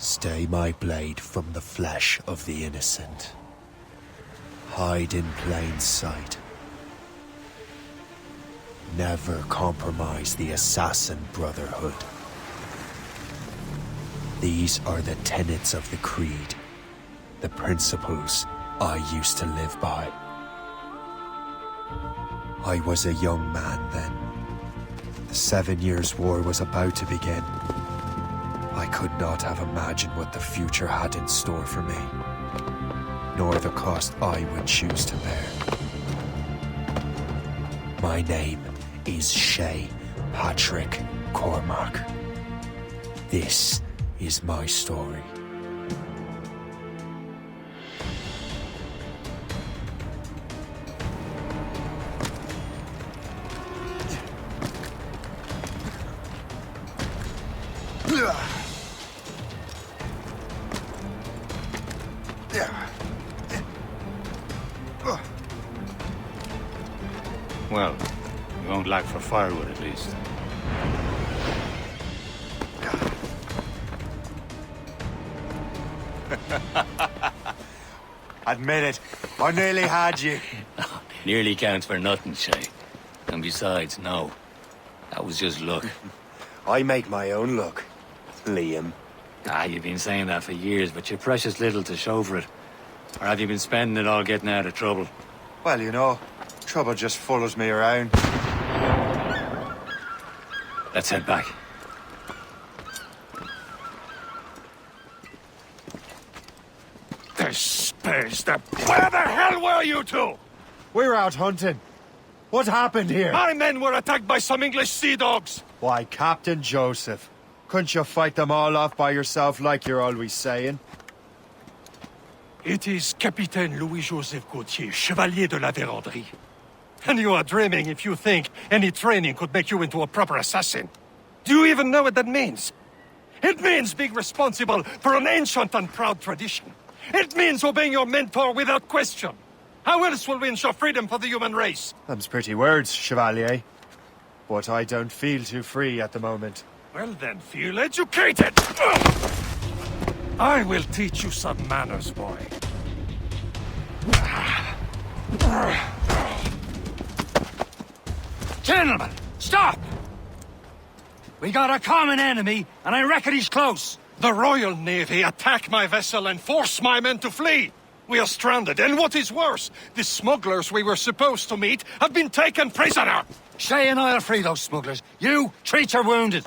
Stay my blade from the flesh of the innocent. Hide in plain sight. Never compromise the Assassin Brotherhood. These are the tenets of the Creed, the principles I used to live by. I was a young man then. The 7 Years' War was about to begin. I could not have imagined what the future had in store for me, nor the cost I would choose to bear. My name is Shay Patrick Cormac. This is my story. Well, you won't lack for firewood at least. Admit it, I nearly had you. Nearly counts for nothing, Shay. And besides, no. That was just luck. I make my own luck, Liam. You've been saying that for years, but you're precious little to show for it. Or have you been spending it all getting out of trouble? Well, you know, trouble just follows me around. Let's head back. This space, where the hell were you two? We're out hunting. What happened here? My men were attacked by some English sea dogs. Why, Captain Joseph, couldn't you fight them all off by yourself like you're always saying? It is Capitaine Louis-Joseph Gauthier, Chevalier de la Vérendrye. And you are dreaming if you think any training could make you into a proper assassin. Do you even know what that means? It means being responsible for an ancient and proud tradition. It means obeying your mentor without question. How else will we ensure freedom for the human race? Them's pretty words, Chevalier. But I don't feel too free at the moment. Well then, feel educated! I will teach you some manners, boy. Gentlemen, stop! We got a common enemy, and I reckon he's close. The Royal Navy attack my vessel and force my men to flee. We are stranded, and what is worse, the smugglers we were supposed to meet have been taken prisoner. Shay and I'll free those smugglers. You, treat your wounded.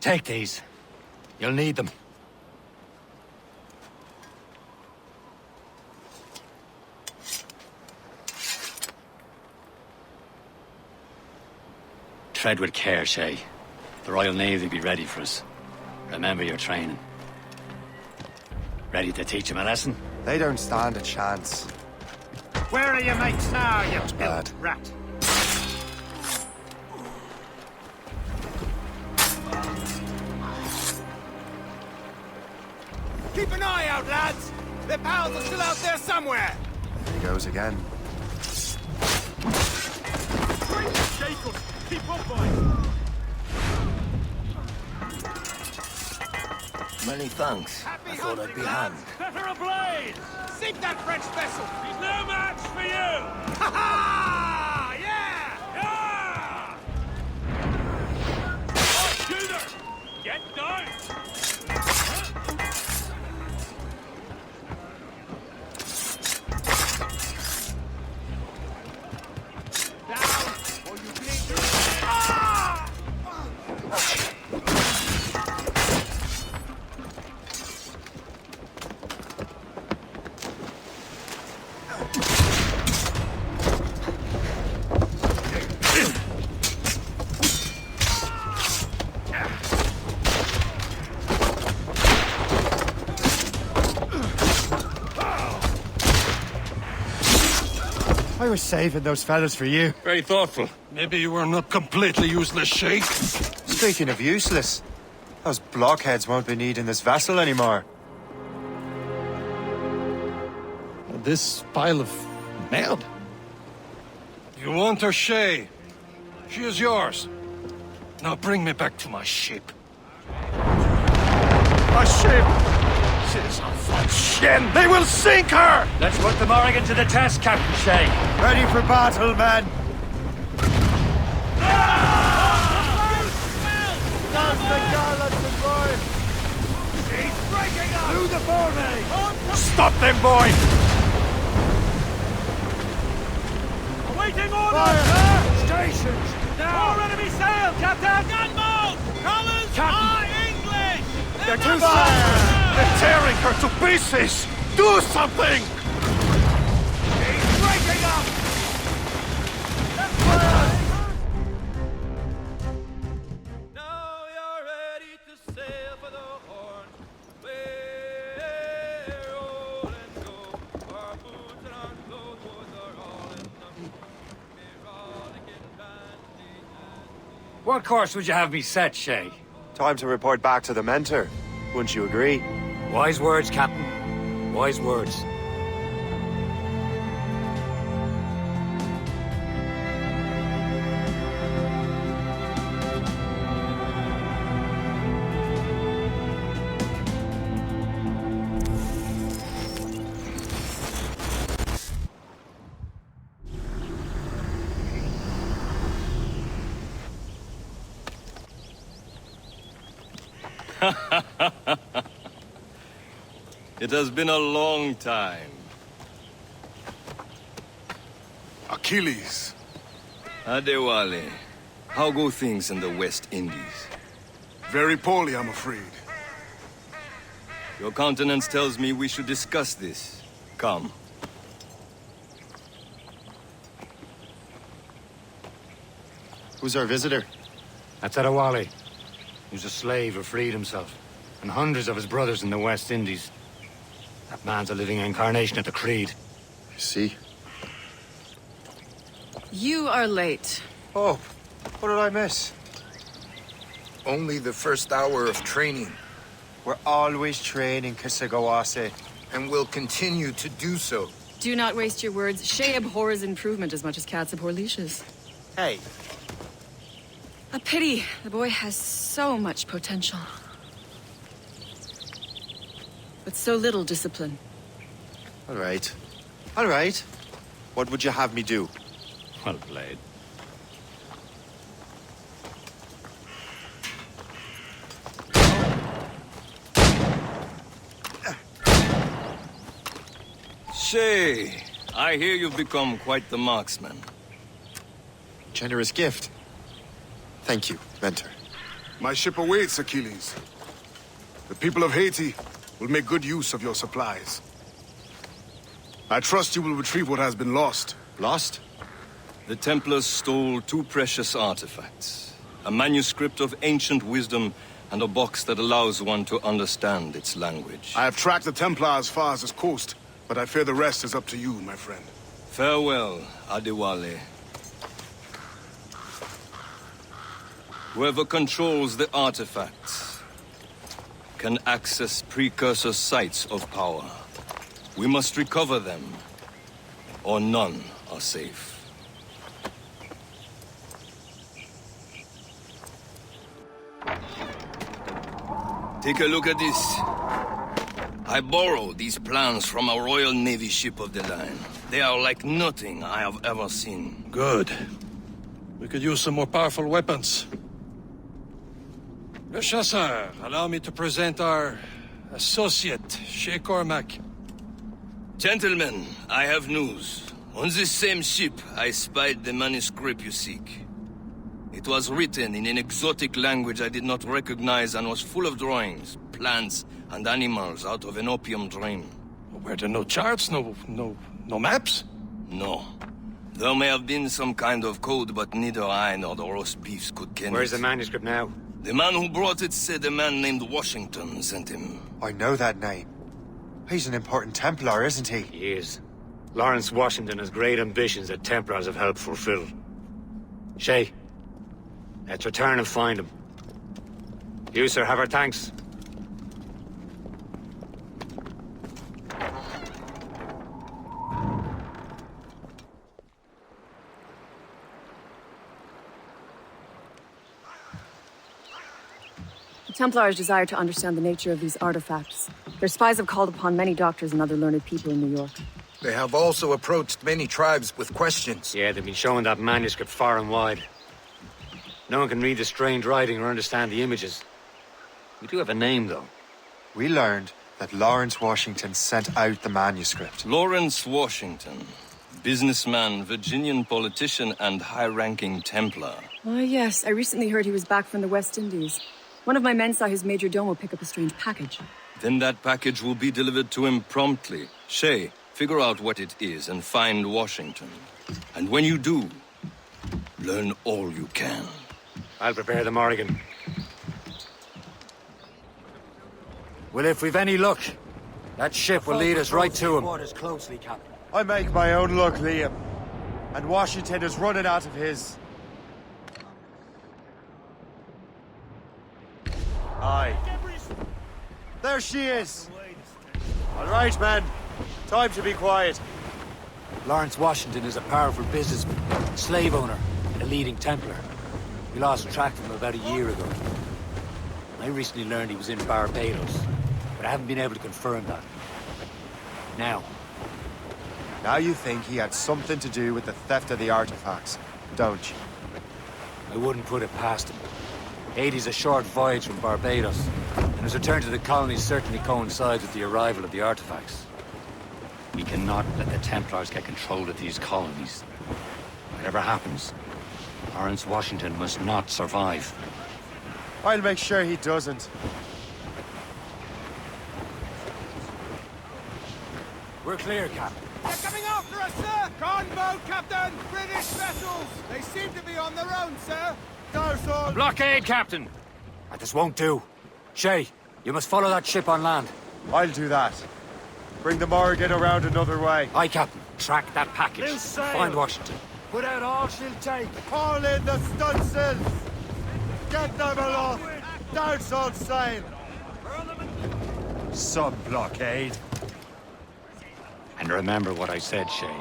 Take these. You'll need them. Tread with care, Shay. The Royal Navy will be ready for us. Remember your training. Ready to teach them a lesson? They don't stand a chance. Where are your mates now, you bad. rat? Keep an eye out, lads! Their pals are still out there somewhere! There he goes again. Keep up, boys! Many thanks. I thought I'd be hand. Set her ablaze! Sink that French vessel! He's no match for you! Ha ha! Yeah! Yeah! Oh, shoot her! Get down! Down, or you bleed through. Ah! I was saving those fellas for you. Very thoughtful. Maybe you were not completely useless, Sheik. Speaking of useless, those blockheads won't be needing this vessel anymore. This pile of mail? You want her, Shay? She is yours. Now bring me back to my ship. My ship! She is on that shin! They will sink her! Let's put the Morrigan to the test, Captain Shay. Ready for battle, men! Through the forehead! Stop them, boy! Awaiting orders! Stations! Now! More enemy sail, Captain! Gunboat! Colors are English! They're too fast! They're tearing her to pieces! Do something! He's breaking up! Now you're ready to sail for the Horn. We're rolling go. Our boots and our clothes are all in them. We're rolling in bandy and... What course would you have me set, Shay? Time to report back to the mentor. Wouldn't you agree? Wise words, Captain. Wise words. It has been a long time. Achilles. Adewale, how go things in the West Indies? Very poorly, I'm afraid. Your countenance tells me we should discuss this. Come. Who's our visitor? That's Adewale. He was a slave who freed himself, and hundreds of his brothers in the West Indies. That man's a living incarnation of the Creed. I see. You are late. Oh, what did I miss? Only the first hour of training, We're always training, Kisagawase. and will continue to do so. Do not waste your words. Shay abhors improvement as much as cats abhor leashes. Hey, A pity. The boy has so much potential. But so little discipline. all right. All right. What would you have me do? Well played. Shay, I hear you've become quite the marksman. Generous gift. Thank you, mentor. My ship awaits, Achilles. The people of Haiti will make good use of your supplies. I trust you will retrieve what has been lost. Lost? The Templars stole two precious artifacts. A manuscript of ancient wisdom and a box that allows one to understand its language. I have tracked the Templar as far as this coast, but I fear the rest is up to you, my friend. Farewell, Adewale. Whoever controls the artifacts can access precursor sites of power. We must recover them, or none are safe. Take a look at this. I borrowed these plans from a Royal Navy ship of the line. They are like nothing I have ever seen. Good. We could use some more powerful weapons. Le Chasseur, allow me to present our associate, Shay Cormac. Gentlemen, I have news. On this same ship, I spied the manuscript you seek. It was written in an exotic language I did not recognize and was full of drawings, plants, and animals out of an opium dream. Were there no charts, no maps? No. There may have been some kind of code, but neither I nor the roast beefs could ken Where's it. the manuscript now? The man who brought it said a man named Washington sent him. I know that name. He's an important Templar, isn't he? He is. Lawrence Washington has great ambitions that Templars have helped fulfill. Shay, let's return and find him. You, sir, have our thanks. Templars desire to understand the nature of these artifacts. Their spies have called upon many doctors and other learned people in New York. They have also approached many tribes with questions. Yeah, they've been showing that manuscript far and wide. No one can read the strange writing or understand the images. We do have a name, though. We learned that Lawrence Washington sent out the manuscript. Lawrence Washington. Businessman, Virginian politician, and high-ranking Templar. Ah, yes. I recently heard he was back from the West Indies. One of my men saw his major domo pick up a strange package. Then that package will be delivered to him promptly. Shay, figure out what it is and find Washington. And when you do, learn all you can. I'll prepare the Morrigan. Well, if we've any luck, that ship will lead us right to him. Closely, Captain. I make my own luck, Liam. And Washington is running out of his. Aye. There she is. All right, men. Time to be quiet. Lawrence Washington is a powerful businessman, slave owner, and a leading Templar. We lost track of him about a year ago. I recently learned he was in Barbados, but I haven't been able to confirm that. Now you think he had something to do with the theft of the artifacts, don't you? I wouldn't put it past him. Haiti's a short voyage from Barbados, and his return to the colonies certainly coincides with the arrival of the artifacts. We cannot let the Templars get control of these colonies. Whatever happens, Lawrence Washington must not survive. I'll make sure he doesn't. We're clear, Captain. They're coming after us, sir! Gunboat, Captain! British vessels! They seem to be on their own, sir! Dorsal! Blockade, Captain! This won't do. Shay, you must follow that ship on land. I'll do that. Bring the Morrigan around another way. Aye, Captain. Track that package. New sail. Find Washington. Put out all she'll take! Haul in the stunsails! Get them aloft! Dorsal sail! Some blockade. And remember what I said, Shay.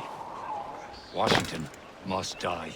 Washington must die.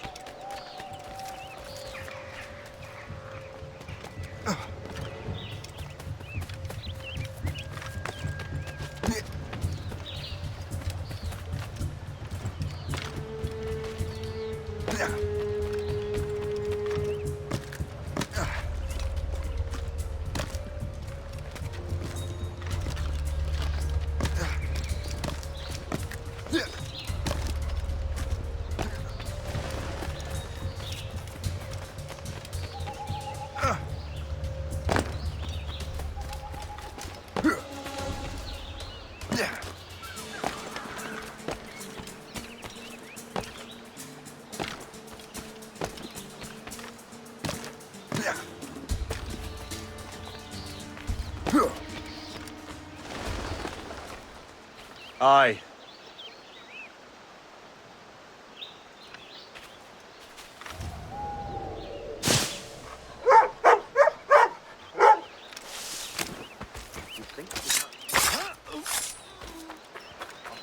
Aye. I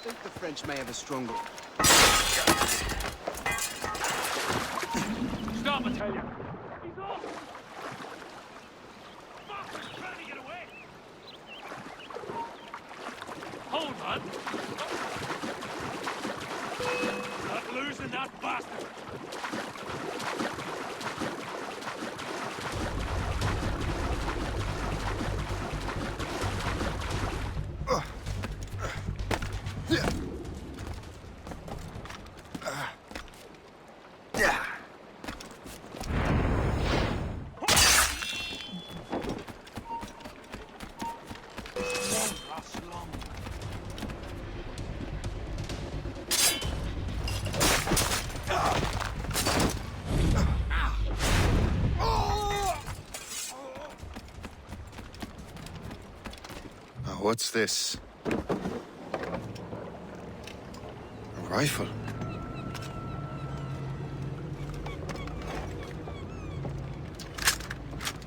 think the French may have a stronger... Stop, I tell you! He's off! Fuck, he's trying to get away! Hold on! Not losing that bastard! What's this? A rifle?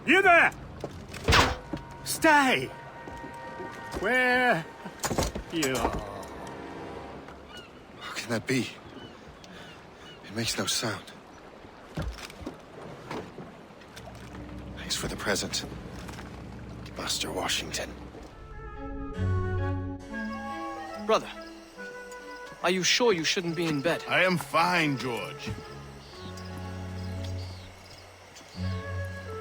You there! Stay! Where you are? How can that be? It makes no sound. Thanks for the present. Master Washington. Brother, are you sure you shouldn't be in bed? I am fine, George.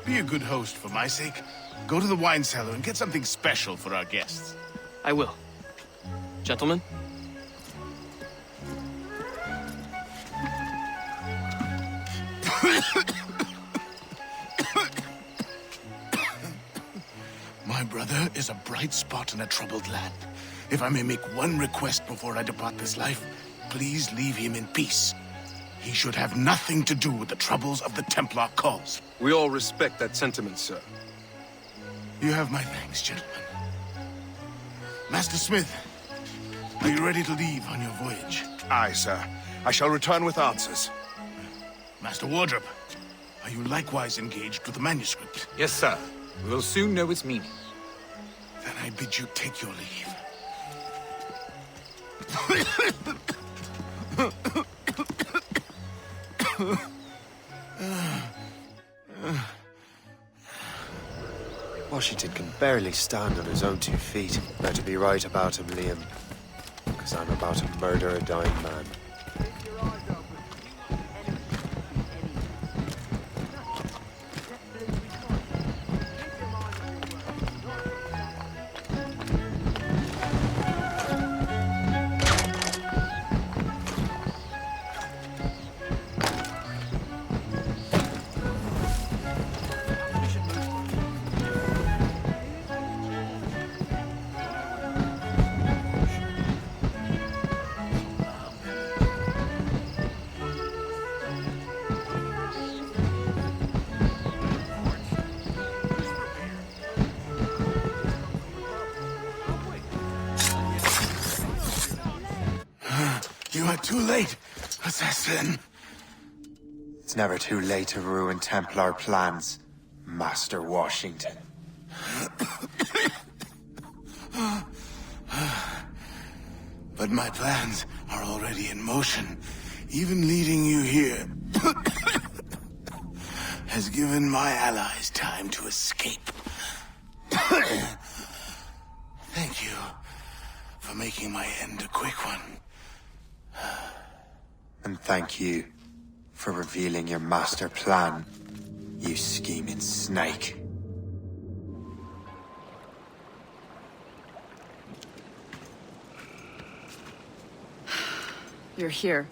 Be a good host for my sake. Go to the wine cellar and get something special for our guests. I will. Gentlemen? My brother is a bright spot in a troubled land. If I may make one request before I depart this life, please leave him in peace. He should have nothing to do with the troubles of the Templar cause. We all respect that sentiment, sir. You have my thanks, gentlemen. Master Smith, are you ready to leave on your voyage? Aye, sir. I shall return with answers. Master Wardrop, are you likewise engaged with the manuscript? Yes, sir. We will soon know its meaning. Then I bid you take your leave. Washington can barely stand on his own 2 feet. Better be right about him, Liam. Because I'm about to murder a dying man. You are too late, assassin. It's never too late to ruin Templar plans, Master Washington. But my plans are already in motion. Even leading you here has given my allies time to escape. Thank you for making my end a quick one. And thank you for revealing your master plan, you scheming snake. You're here.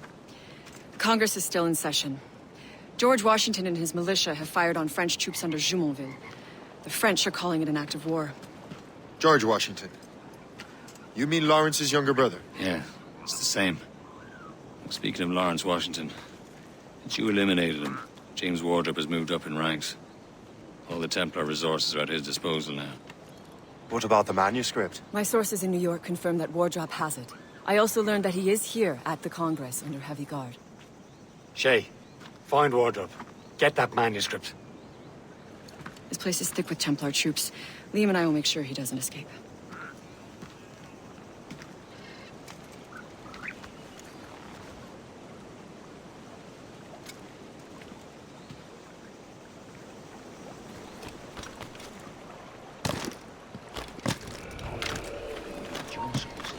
Congress is still in session. George Washington and his militia have fired on French troops under Jumonville. The French are calling it an act of war. George Washington. You mean Lawrence's younger brother? Yeah, it's the same. Speaking of Lawrence Washington, since you eliminated him, James Wardrop has moved up in ranks. All the Templar resources are at his disposal now. What about the manuscript? My sources in New York confirm that Wardrop has it. I also learned that he is here at the Congress under heavy guard. Shay, find Wardrop. Get that manuscript. This place is thick with Templar troops. Liam and I will make sure he doesn't escape.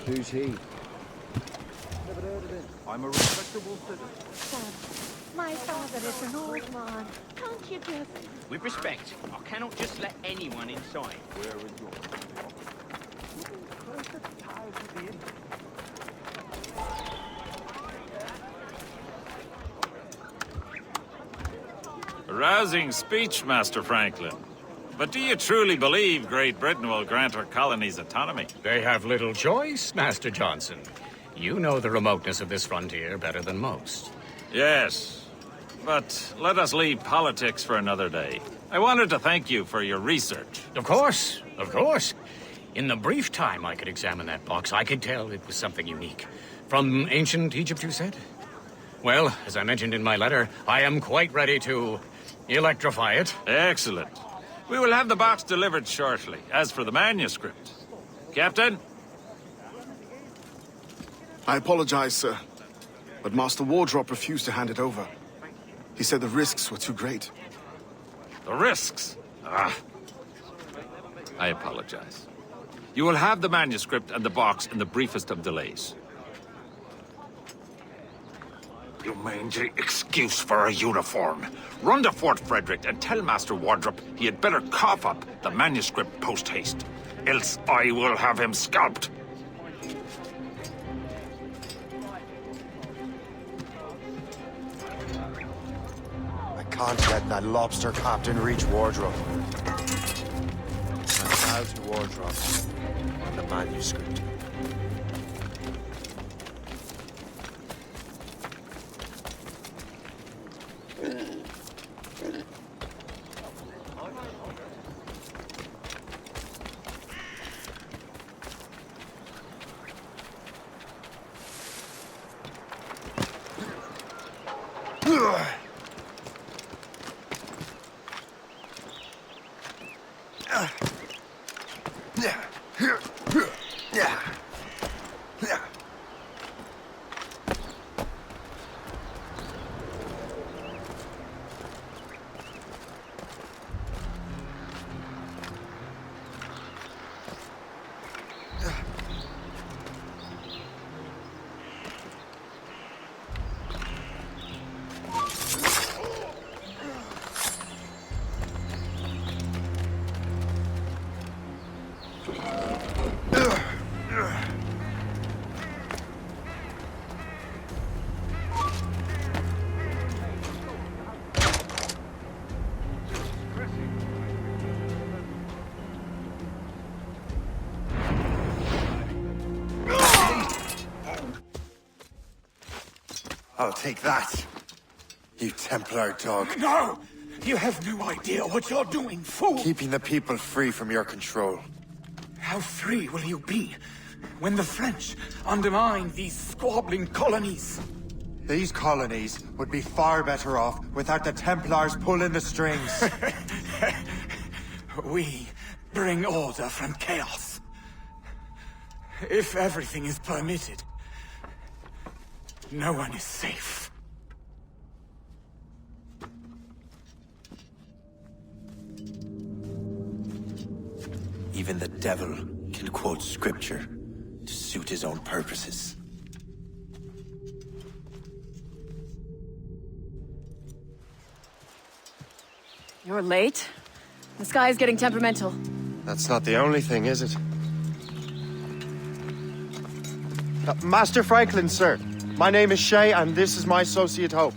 Who's he? Never heard of him. I'm a respectable citizen. Son, my father is an old man. Can't you just... With respect, I cannot just let anyone inside. Where is your... A rousing speech, Master Franklin. But do you truly believe Great Britain will grant her colonies autonomy? They have little choice, Master Johnson. You know the remoteness of this frontier better than most. Yes, but let us leave politics for another day. I wanted to thank you for your research. Of course, of course. In the brief time I could examine that box, I could tell it was something unique. From ancient Egypt, you said? Well, as I mentioned in my letter, I am quite ready to electrify it. Excellent. We will have the box delivered shortly. As for the manuscript... Captain? I apologize, sir. But Master Wardrop refused to hand it over. He said the risks were too great. The risks? Ah. I apologize. You will have the manuscript and the box in the briefest of delays. You mangy excuse for a uniform. Run to Fort Frederick and tell Master Wardrop he had better cough up the manuscript post-haste. Else I will have him scalped. I can't let that lobster captain reach Wardrop. I'm now to Wardrop and the manuscript. I'll take that, you Templar dog. No! You have no idea what you're doing, fool! Keeping the people free from your control. How free will you be when the French undermine these squabbling colonies? These colonies would be far better off without the Templars pulling the strings. We bring order from chaos. If everything is permitted, no one is safe. Even the devil can quote scripture to suit his own purposes. You're late. The sky is getting temperamental. That's not the only thing, is it? Master Franklin, sir. My name is Shay, and this is my associate Hope.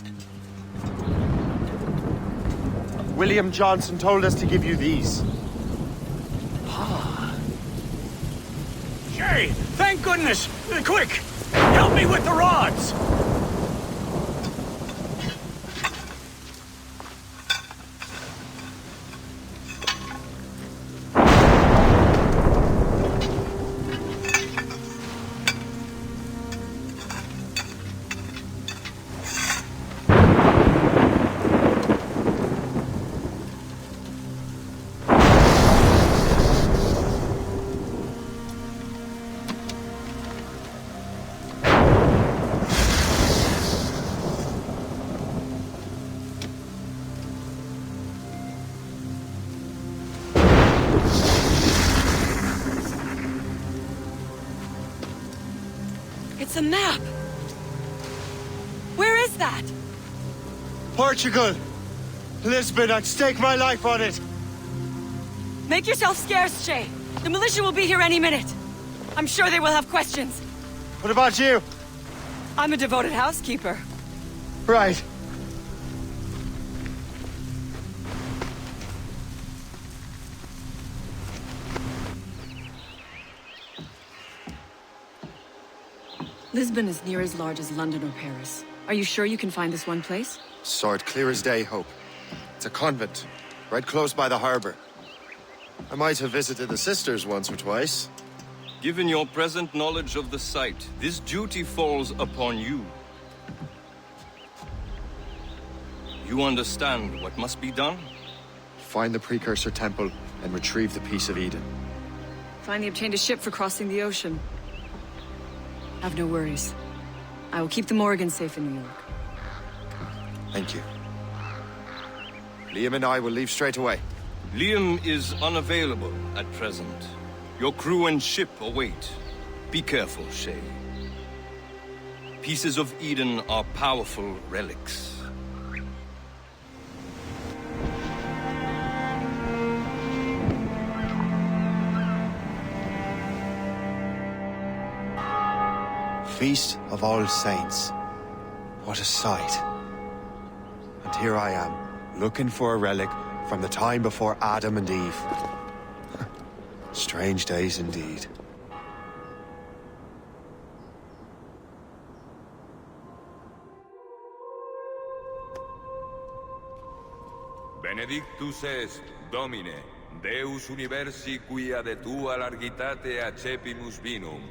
William Johnson told us to give you these. Shay, thank goodness! Quick! Help me with the rods! It's a map! Where is that? Portugal! Lisbon, I'd stake my life on it! Make yourself scarce, Shay. The militia will be here any minute. I'm sure they will have questions. What about you? I'm a devoted housekeeper. Right. Lisbon is near as large as London or Paris. Are you sure you can find this one place? Saw it clear as day, Hope. It's a convent, right close by the harbor. I might have visited the sisters once or twice. Given your present knowledge of the site, this duty falls upon you. You understand what must be done? Find the precursor temple and retrieve the Piece of Eden. Finally obtained a ship for crossing the ocean. Have no worries. I will keep the Morgans safe in New York. Thank you. Liam and I will leave straight away. Liam is unavailable at present. Your crew and ship await. Be careful, Shay. Pieces of Eden are powerful relics. Feast of All Saints. What a sight. And here I am, looking for a relic from the time before Adam and Eve. Strange days indeed. Benedictus est, Domine, Deus universi quia de tua largitate accepimus vinum,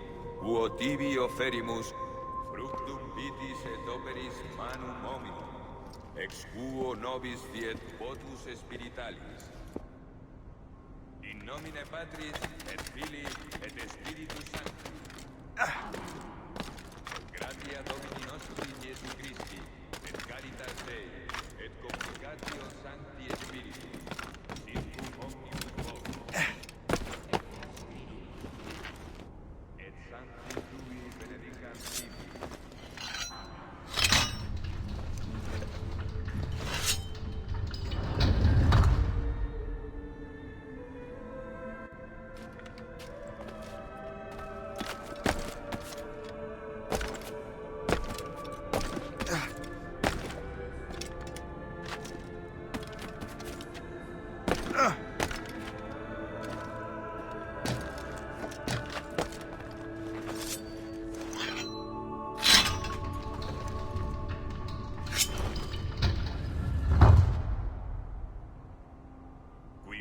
quo tibi offerimus fructum vitis et operis manum hominum, ex quo nobis fiet votus spiritualis. In nomine Patris et Filii et Spiritus Sancti. Gratia Domini nostri Iesu Christi, et caritas Dei, et communicatio Sancti Spiritus, circum omnibus vobis. Et Sancti Tui benedicam tibi.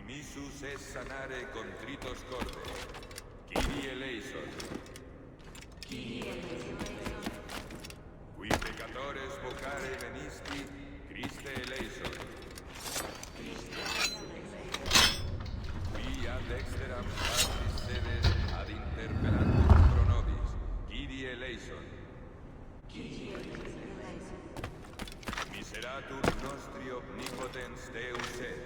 Missus es sanare contritos corde. Kyrie eleison. Kyrie eleison. Qui peccatores vocare venisti, Christe eleison. Christe eleison. Qui ad exteram partis sedes ad interpellantum pro nobis, Kyrie eleison. Kyrie eleison. Miseratur nostri omnipotens Deus et,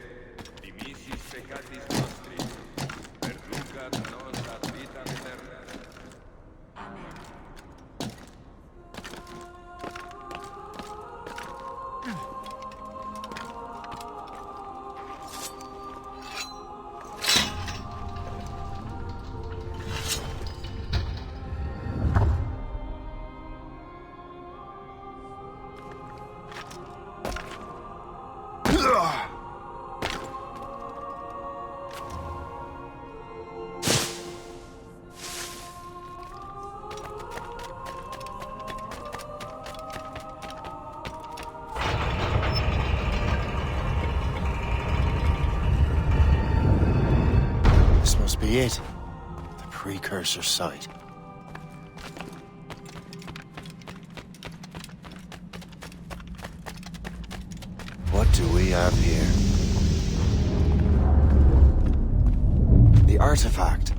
dimissis peccatis nostris, perducat nos ad vitam aeterna. Amen. Be it. The precursor site. What do we have here? The artifact.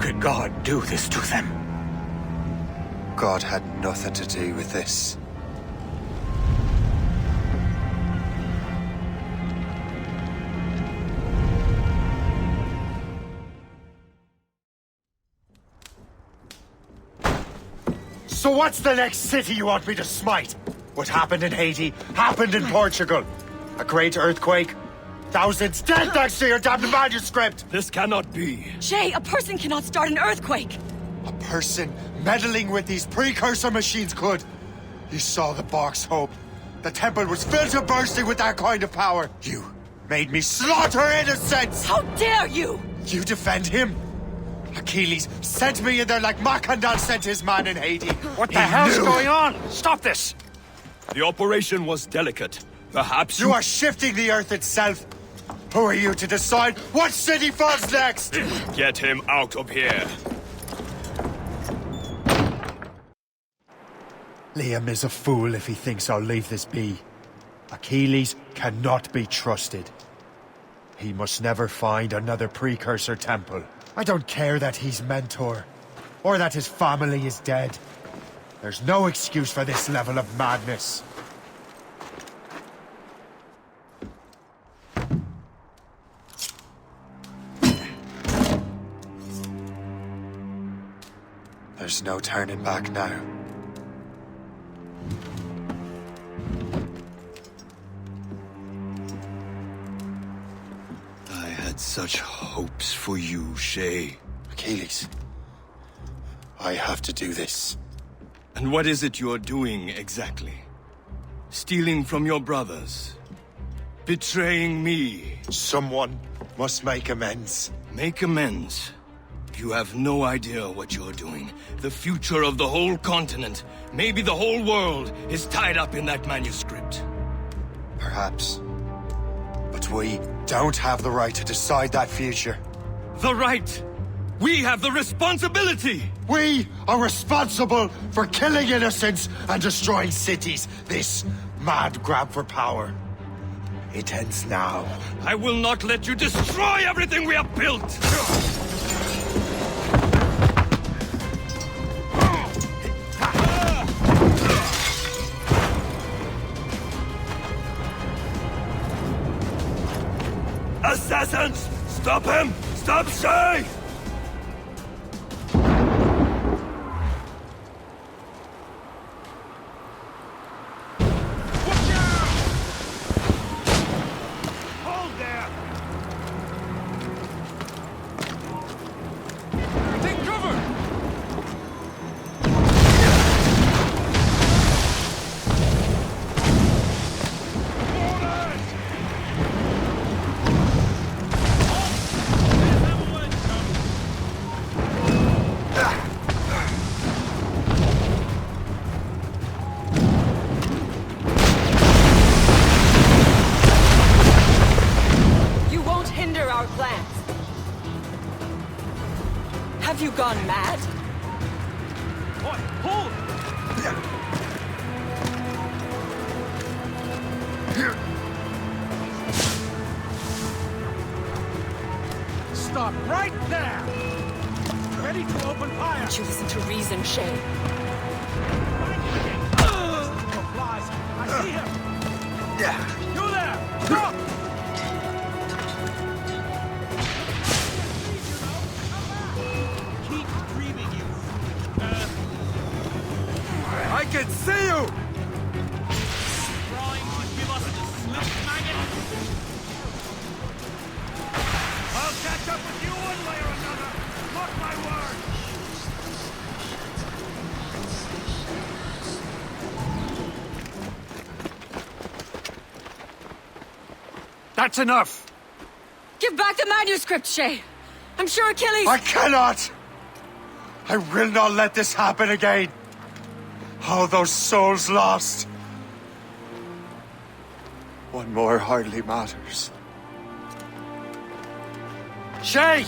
could God do this to them? God had nothing to do with this. So what's the next city you want me to smite? What happened in Haiti happened in Portugal. A great earthquake. Thousands dead thanks to your damned manuscript! This cannot be. Shay, a person cannot start an earthquake! A person meddling with these precursor machines could. You saw the box, Hope. The temple was filled to bursting with that kind of power. You made me slaughter innocents! How dare you! You defend him? Achilles sent me in there like Macandal sent his man in Haiti. What the hell's going on? Stop this! The operation was delicate. Perhaps you are shifting the earth itself. Who are you to decide what city falls next? Get him out of here. Liam is a fool if he thinks I'll leave this be. Achilles cannot be trusted. He must never find another precursor temple. I don't care that he's mentor, or that his family is dead. There's no excuse for this level of madness. There's no turning back now. I had such hopes for you, Shay. Achilles, I have to do this. And what is it you're doing exactly? Stealing from your brothers? Betraying me? Someone must make amends. Make amends? You have no idea what you're doing. The future of the whole continent, maybe the whole world, is tied up in that manuscript. Perhaps. But we don't have the right to decide that future. The right! We have the responsibility! We are responsible for killing innocents and destroying cities. This mad grab for power. It ends now. I will not let you destroy everything we have built! Assassins! Stop him! Stop Shay! Have you gone mad? What? Hold! Stop right there! Ready to open fire! Don't you listen to reason, Shay. I see him! You there! Drop! I can see you! Trying to give us the slip, maggot? I'll catch up with you one way or another! Mark my word! That's enough! Give back the manuscript, Shay! I'm sure Achilles— I cannot! I will not let this happen again! All those souls lost. One more hardly matters. Shay!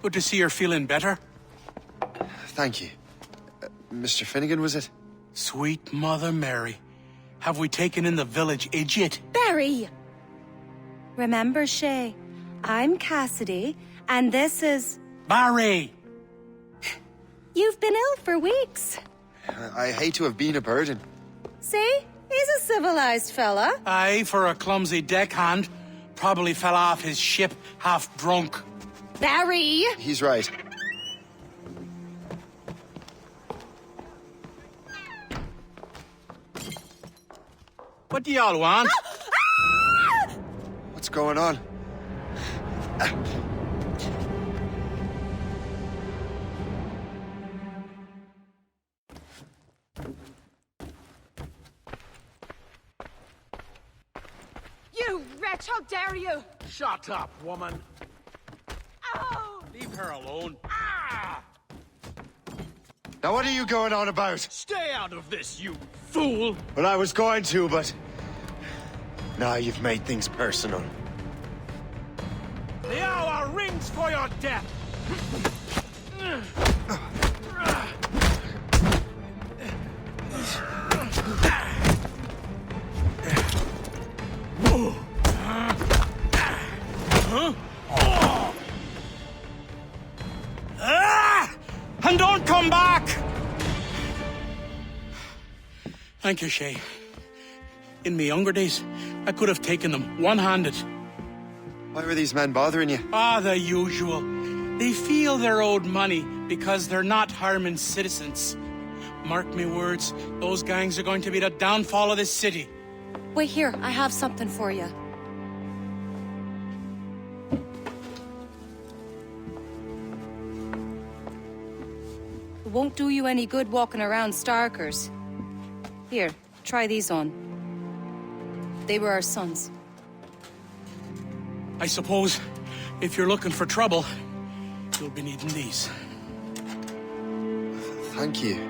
Good to see you're feeling better. Thank you. Mr. Finnegan, was it? Sweet Mother Mary. Have we taken in the village idiot? Barry! Remember, Shay, I'm Cassidy, and this is... Barry! You've been ill for weeks. I hate to have been a burden. See? He's a civilized fella. Aye, for a clumsy deckhand. Probably fell off his ship half drunk. Barry! He's right. What do y'all want? What's going on? You wretch, how dare you! Shut up, woman. Oh! Leave her alone. Now what are you going on about? Stay out of this, you fool! Well, I was going to, but... Now you've made things personal. The hour rings for your death! And don't come back! Thank you, Shay. In my younger days, I could have taken them one-handed. Why were these men bothering you? The usual. They feel they're owed money because they're not harming citizens. Mark me words, those gangs are going to be the downfall of this city. Wait here, I have something for you. It won't do you any good walking around Starkers. Here, try these on. They were our sons. I suppose, if you're looking for trouble, you'll be needing these. Thank you.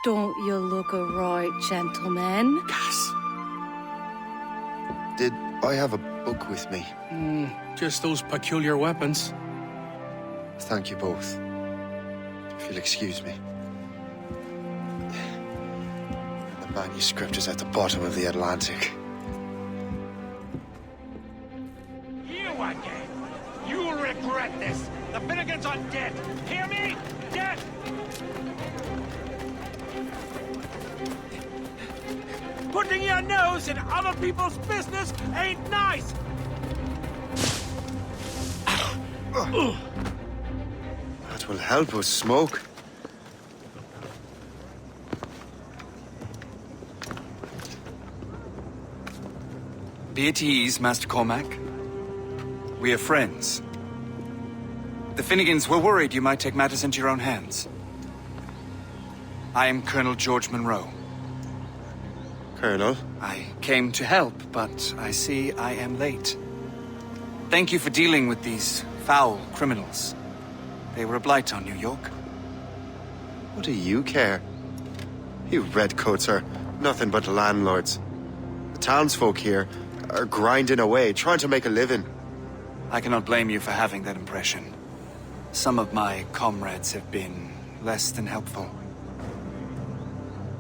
Don't you look a right gentleman? Cass. Did I have a book with me? Just those peculiar weapons. Thank you both. If you'll excuse me. The manuscript is at the bottom of the Atlantic. You again! You'll regret this! The Finnegans are dead! Hear me? Dead! Putting your nose in other people's business ain't nice! That will help us smoke. Be at ease, Master Cormac. We are friends. The Finnegans were worried you might take matters into your own hands. I am Colonel George Monroe. Colonel? I came to help, but I see I am late. Thank you for dealing with these foul criminals. They were a blight on New York. What do you care? You redcoats are nothing but landlords. The townsfolk here are grinding away, trying to make a living. I cannot blame you for having that impression. Some of my comrades have been less than helpful.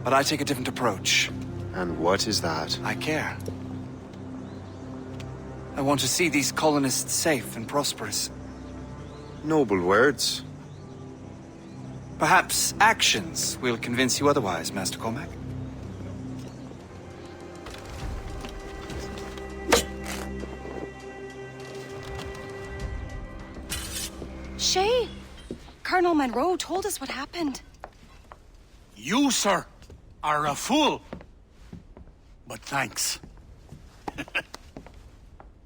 But I take a different approach. And what is that? I care. I want to see these colonists safe and prosperous. Noble words. Perhaps actions will convince you otherwise, Master Cormac. Shay, Colonel Monroe told us what happened. You, sir, are a fool. But thanks.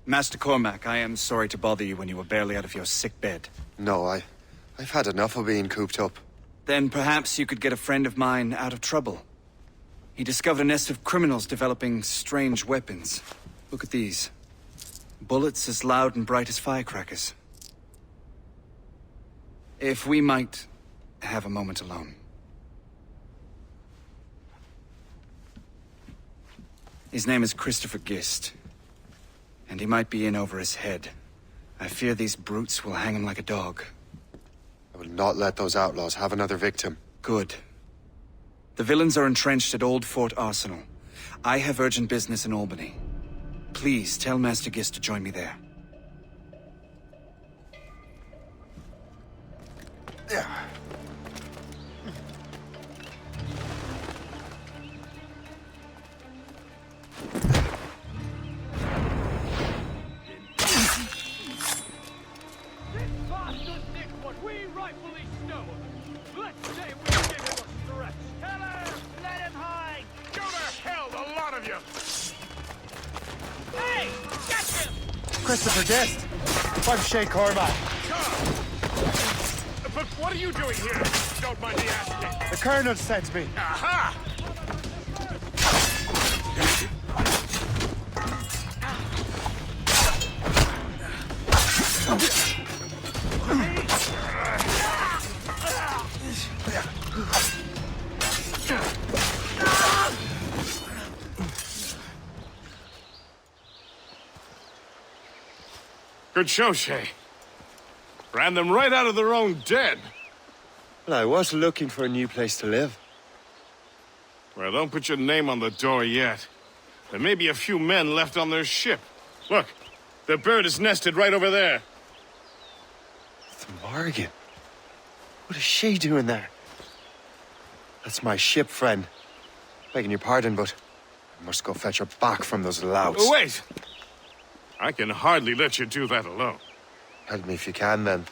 Master Cormac, I am sorry to bother you when you were barely out of your sick bed. No, I've had enough of being cooped up. Then perhaps you could get a friend of mine out of trouble. He discovered a nest of criminals developing strange weapons. Look at these. Bullets as loud and bright as firecrackers. If we might have a moment alone. His name is Christopher Gist. And he might be in over his head. I fear these brutes will hang him like a dog. I will not let those outlaws have another victim. Good. The villains are entrenched at Old Fort Arsenal. I have urgent business in Albany. Please tell Master Gist to join me there. Christopher Guest. I'm Shay Cormac. But what are you doing here? Don't mind me asking. The Colonel sent me. Aha! Good show, Shay. Ran them right out of their own den. Well, I was looking for a new place to live. Well, don't put your name on the door yet. There may be a few men left on their ship. Look, the bird is nested right over there. The Morgan. What is she doing there? That's my ship, friend. Begging your pardon, but I must go fetch her back from those louts. Oh, wait! I can hardly let you do that alone. Help me if you can, then.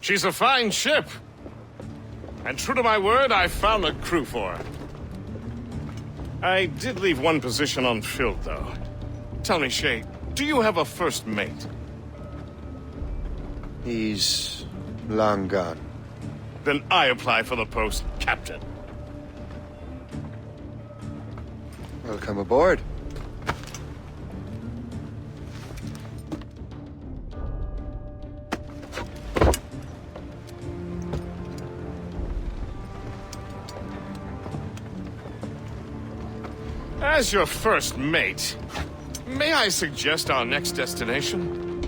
She's a fine ship. And true to my word, I found a crew for her. I did leave one position unfilled, though. Tell me, Shay, do you have a first mate? He's long gone. Then I apply for the post, Captain. Welcome aboard. As your first mate, may I suggest our next destination?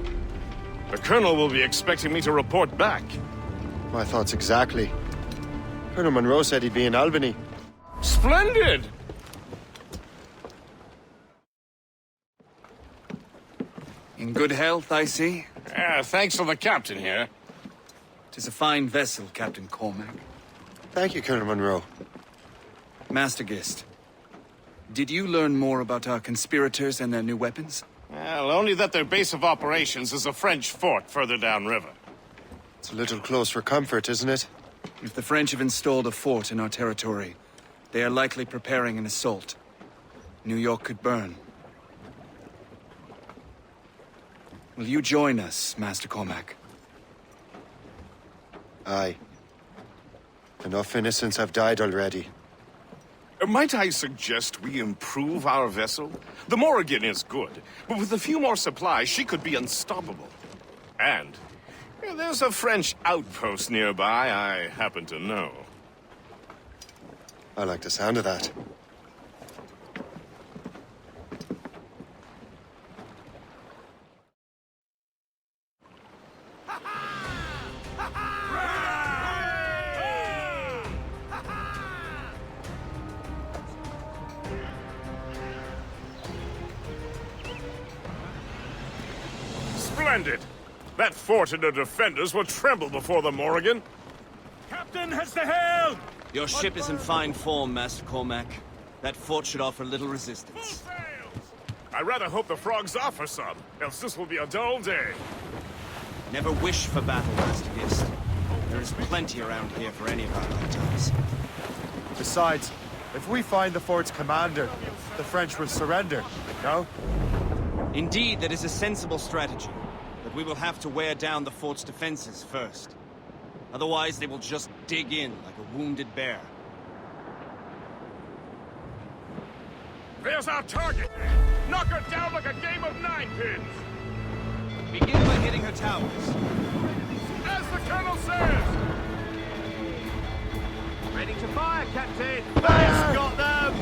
The Colonel will be expecting me to report back. My thoughts exactly. Colonel Monroe said he'd be in Albany. Splendid! In good health, I see. Thanks to the captain here. 'Tis a fine vessel, Captain Cormac. Thank you, Colonel Monroe. Master Gist, did you learn more about our conspirators and their new weapons? Well, only that their base of operations is a French fort further downriver. It's a little close for comfort, isn't it? If the French have installed a fort in our territory, they are likely preparing an assault. New York could burn. Will you join us, Master Cormac? Aye. Enough innocents have died already. Might I suggest we improve our vessel? The Morrigan is good, but with a few more supplies, she could be unstoppable. And there's a French outpost nearby I happen to know. I like the sound of that. Splendid! That fort and the defenders will tremble before the Morrigan. Captain has the helm! Your ship is in fine form, Master Cormac. That fort should offer little resistance. I rather hope the frogs offer some, else this will be a dull day. Never wish for battle, Master Gist. There is plenty around here for any of our lifetimes. Besides, if we find the fort's commander, the French will surrender, no? Indeed, that is a sensible strategy. But we will have to wear down the fort's defenses first. Otherwise, they will just dig in like a wounded bear. There's our target! Knock her down like a game of ninepins! Begin by hitting her towers. As the colonel says! Ready to fire, Captain! Fire's got them!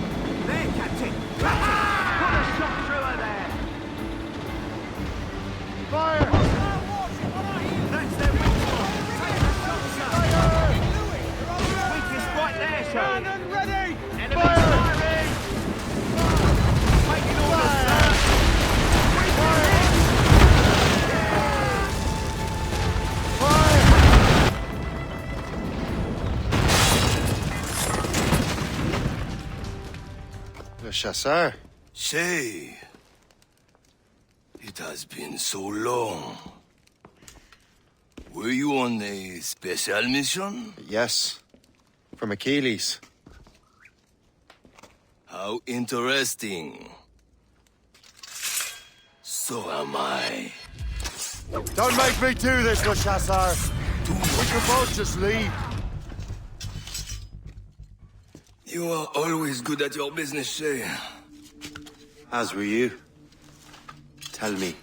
There, Captain! Captain! Put a shot through her there! Fire! That's their weak spot! Take the shot, sir! Weakest right there, sir! Cannon ready! Enemy firing! Taking orders, sir! Le Chasseur. Shay. It has been so long. Were you on a special mission? Yes. From Achilles. How interesting. So am I. Don't make me do this, Le Chasseur. We can both just leave. You are always good at your business, Shay. As were you. Tell me,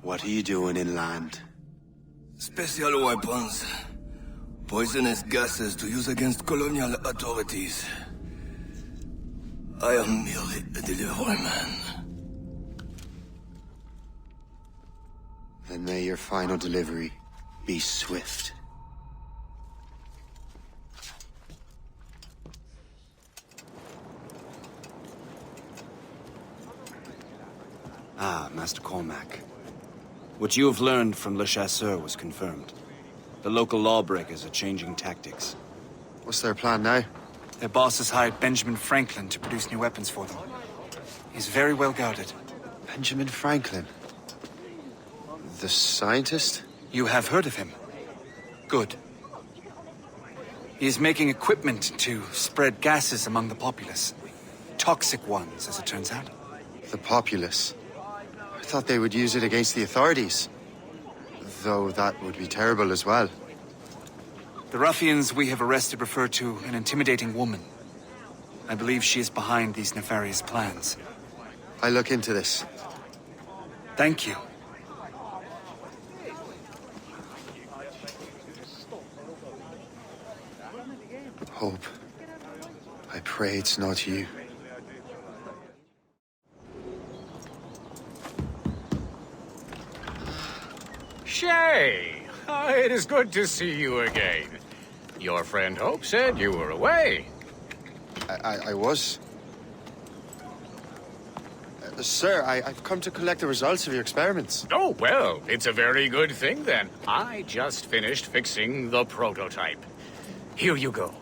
what are you doing inland? Special weapons. Poisonous gases to use against colonial authorities. I am merely a delivery man. Then may your final delivery be swift. Ah, Master Cormac. What you have learned from Le Chasseur was confirmed. The local lawbreakers are changing tactics. What's their plan now? Their boss has hired Benjamin Franklin to produce new weapons for them. He's very well guarded. Benjamin Franklin? The scientist? You have heard of him? Good. He is making equipment to spread gases among the populace. Toxic ones, as it turns out. The populace? I thought they would use it against the authorities. Though that would be terrible as well. The ruffians we have arrested refer to an intimidating woman. I believe she is behind these nefarious plans. I'll look into this. Thank you. Hope. I pray it's not you. Shay! It is good to see you again. Your friend Hope said you were away. I was. Sir, I've come to collect the results of your experiments. Oh, well, it's a very good thing then. I just finished fixing the prototype. Here you go.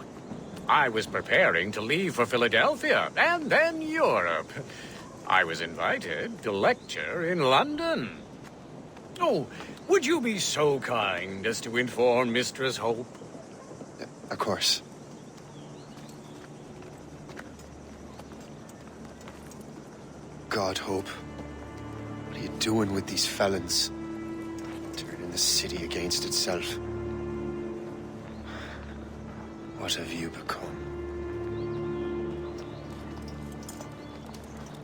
I was preparing to leave for Philadelphia and then Europe. I was invited to lecture in London. Oh, would you be so kind as to inform Mistress Hope? Of course. God, Hope. What are you doing with these felons? Turning the city against itself. What have you become?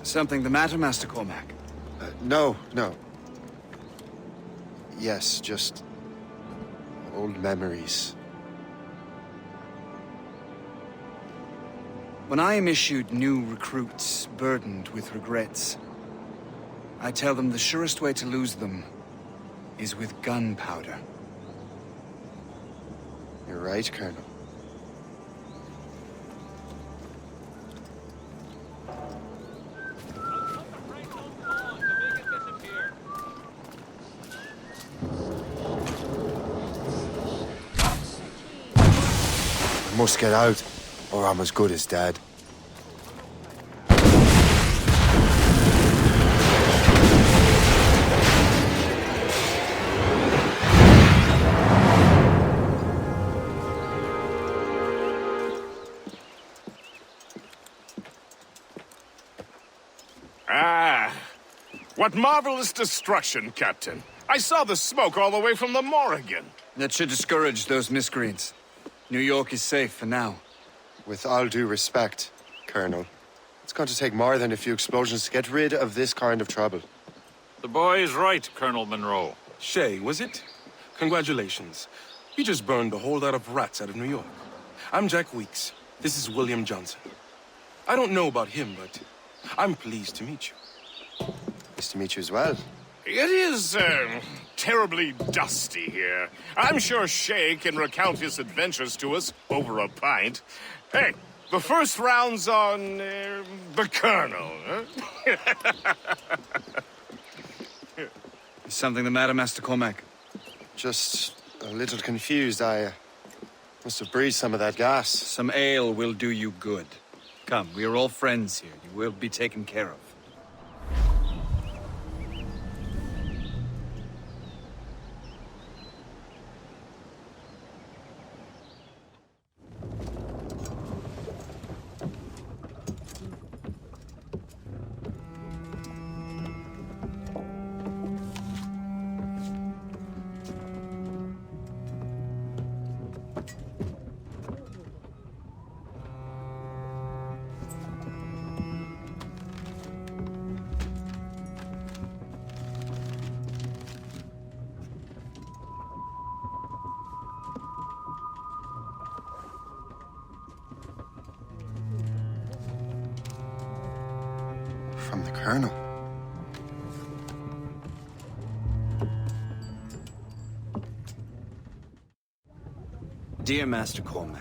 Something the matter, Master Cormac? No. Yes, just old memories. When I am issued new recruits burdened with regrets, I tell them the surest way to lose them is with gunpowder. You're right, Colonel. I must get out, or I'm as good as dead. What marvelous destruction, Captain. I saw the smoke all the way from the Morrigan. That should discourage those miscreants. New York is safe for now. With all due respect, Colonel, it's going to take more than a few explosions to get rid of this kind of trouble. The boy is right, Colonel Monroe. Shay, was it? Congratulations. You just burned a whole lot of rats out of New York. I'm Jack Weeks. This is William Johnson. I don't know about him, but I'm pleased to meet you. Nice to meet you as well. It is, terribly dusty here. I'm sure Shay can recount his adventures to us over a pint. Hey, the first round's on, the Colonel, huh? Is something the matter, Master Cormac? Just a little confused. I must have breathed some of that gas. Some ale will do you good. Come, we are all friends here. You will be taken care of. From the Colonel. Dear Master Cormac,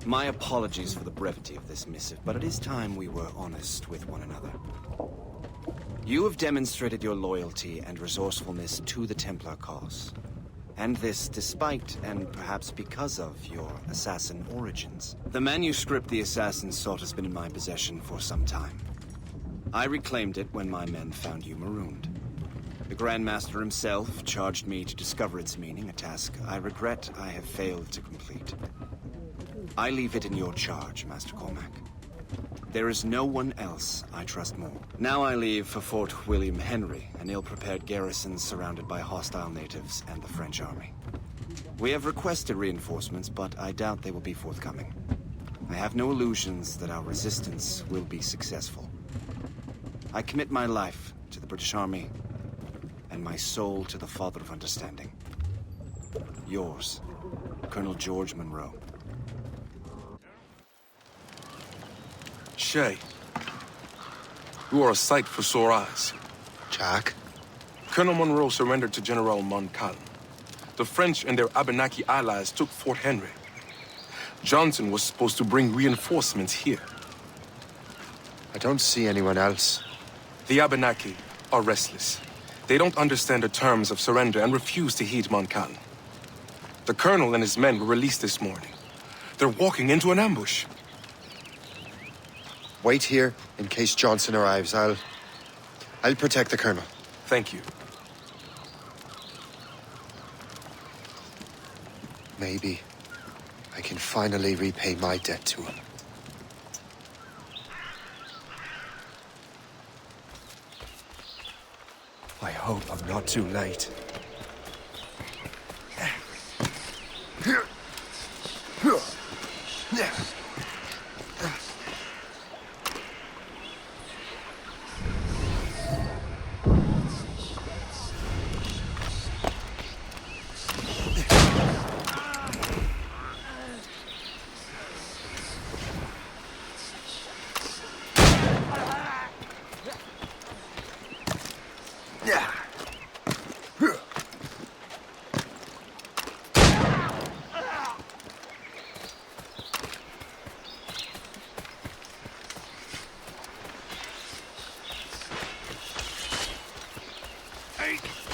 my apologies for the brevity of this missive, but it is time we were honest with one another. You have demonstrated your loyalty and resourcefulness to the Templar cause. And this despite, and perhaps because of, your assassin origins. The manuscript the assassin sought has been in my possession for some time. I reclaimed it when my men found you marooned. The Grand Master himself charged me to discover its meaning, a task I regret I have failed to complete. I leave it in your charge, Master Cormac. There is no one else I trust more. Now I leave for Fort William Henry, an ill-prepared garrison surrounded by hostile natives and the French army. We have requested reinforcements, but I doubt they will be forthcoming. I have no illusions that our resistance will be successful. I commit my life to the British Army, and my soul to the Father of Understanding. Yours, Colonel George Monroe. Shay, you are a sight for sore eyes. Jack? Colonel Monroe surrendered to General Montcalm. The French and their Abenaki allies took Fort Henry. Johnson was supposed to bring reinforcements here. I don't see anyone else. The Abenaki are restless. They don't understand the terms of surrender and refuse to heed Montcalm. The Colonel and his men were released this morning. They're walking into an ambush. Wait here in case Johnson arrives. I'll protect the Colonel. Thank you. Maybe I can finally repay my debt to him. I hope I'm not too late.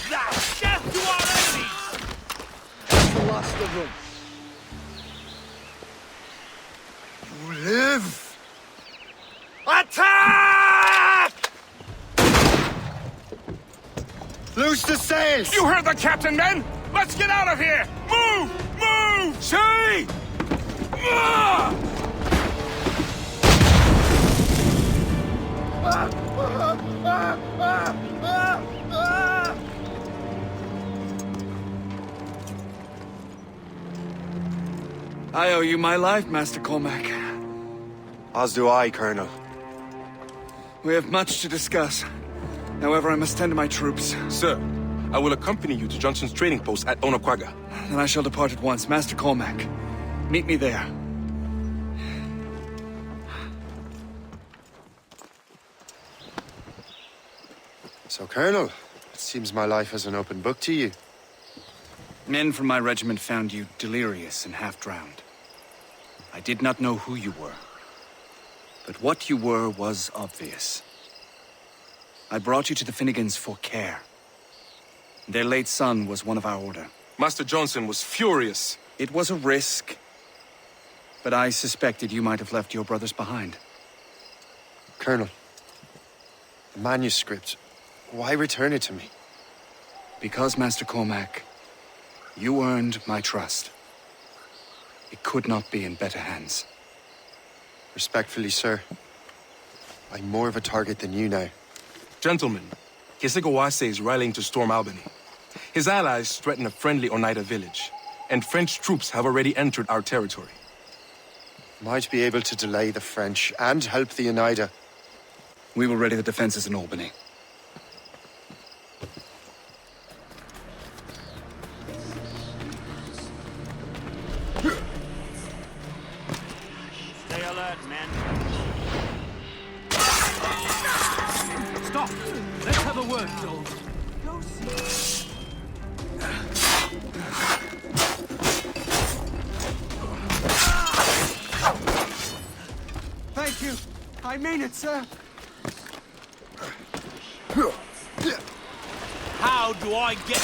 Death to our enemies! That's the last of them. You live! Attack! Loose the sails! You heard the captain, men! Let's get out of here! Move! Move! Shay! I owe you my life, Master Cormac. As do I, Colonel. We have much to discuss. However, I must tend to my troops. Sir, I will accompany you to Johnson's trading post at Onokwaga. Then I shall depart at once. Master Cormac, meet me there. So, Colonel, it seems my life is an open book to you. Men from my regiment found you delirious and half-drowned. I did not know who you were. But what you were was obvious. I brought you to the Finnegans for care. Their late son was one of our order. Master Johnson was furious. It was a risk, but I suspected you might have left your brothers behind. Colonel, the manuscript, why return it to me? Because, Master Cormac, you earned my trust. It could not be in better hands. Respectfully, sir, I'm more of a target than you now. Gentlemen, Kesekawase is rallying to storm Albany. His allies threaten a friendly Oneida village, and French troops have already entered our territory. Might be able to delay the French and help the Oneida. We will ready the defenses in Albany. Stay alert, men. Stop! Let's have a word, Joel. Go see. Thank you. I mean it, sir. How do I get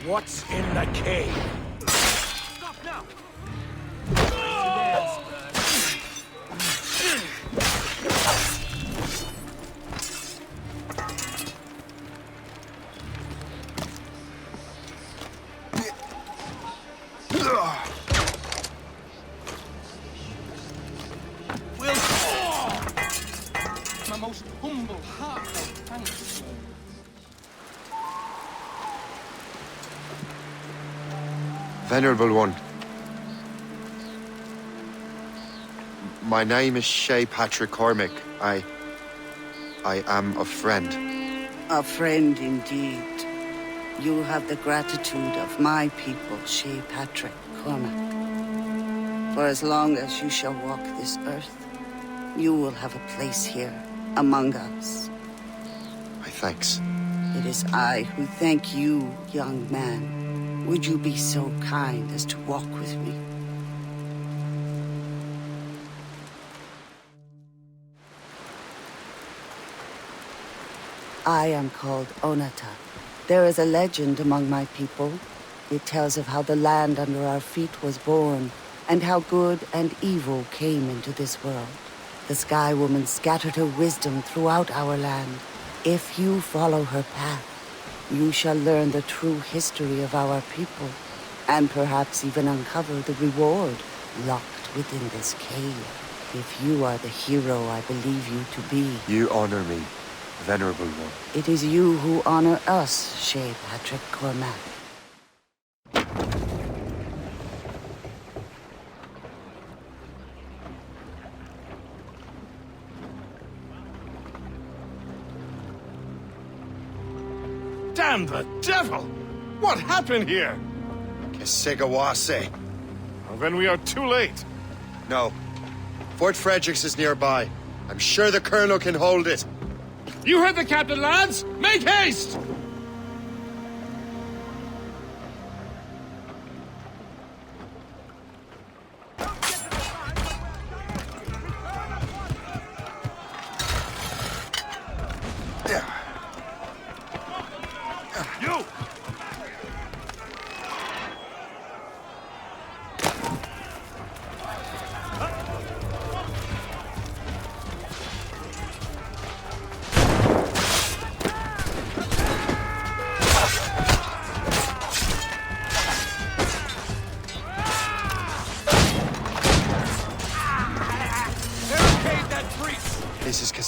What's in the cave? Stop now! My most humble, heartfelt thanks. Venerable one. My name is Shay Patrick Cormac. I am a friend. A friend indeed. You have the gratitude of my people, Shay Patrick Cormac. For as long as you shall walk this earth, you will have a place here among us. My thanks. It is I who thank you, young man. Would you be so kind as to walk with me? I am called Onata. There is a legend among my people. It tells of how the land under our feet was born, and how good and evil came into this world. The Sky Woman scattered her wisdom throughout our land. If you follow her path, you shall learn the true history of our people, and perhaps even uncover the reward locked within this cave. If you are the hero I believe you to be. You honor me, Venerable one. It is you who honor us, Shay Patrick Cormac. Damn the devil! What happened here? Kesekawase. Well, then we are too late. No. Fort Fredericks is nearby. I'm sure the Colonel can hold it. You heard the captain, lads! Make haste! You!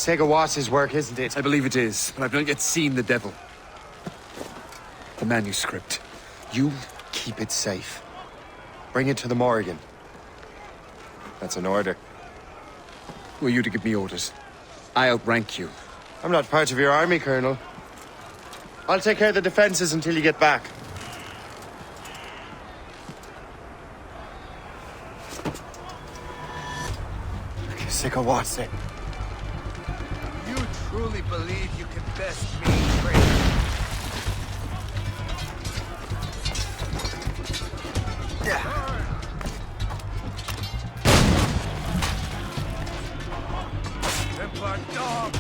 Segawas's work, isn't it? I believe it is, but I've not yet seen the devil. The manuscript. You keep it safe. Bring it to the Morrigan. That's an order. Were you to give me orders, I outrank you. I'm not part of your army, Colonel. I'll take care of the defenses until you get back. Segawase. You truly believe you can best me, traitor? Templar dog!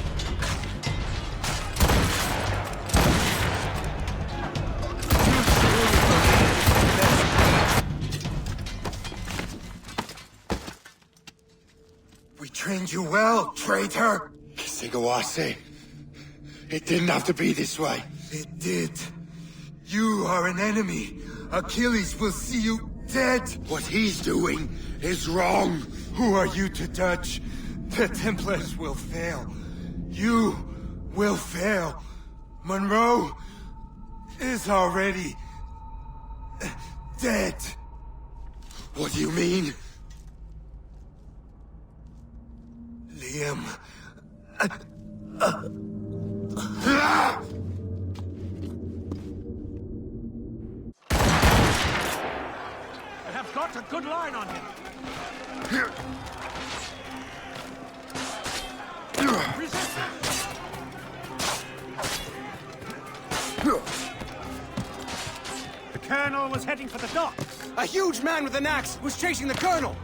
We trained you well, traitor! Segawase. It didn't have to be this way. It did. You are an enemy. Achilles will see you dead. What he's doing is wrong. Who are you to judge? The Templars will fail. You will fail. Monroe is already dead. What do you mean? Liam. I have got a good line on him. The Colonel was heading for the docks. A huge man with an axe was chasing the Colonel!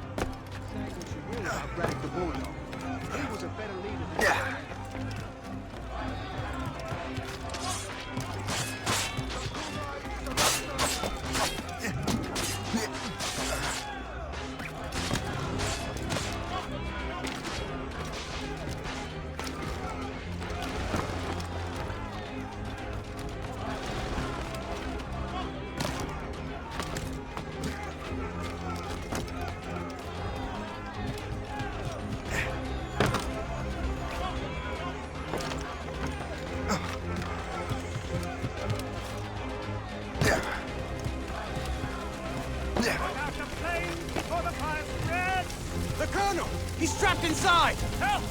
The Colonel! He's trapped inside! Help!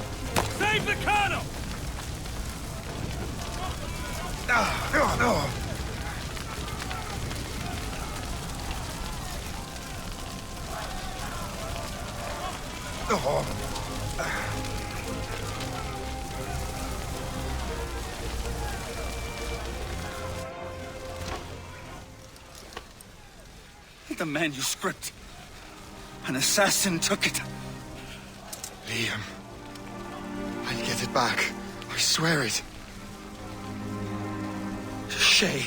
Save the Colonel! The manuscript. An assassin took it. Liam. I'll get it back. I swear it. Shay.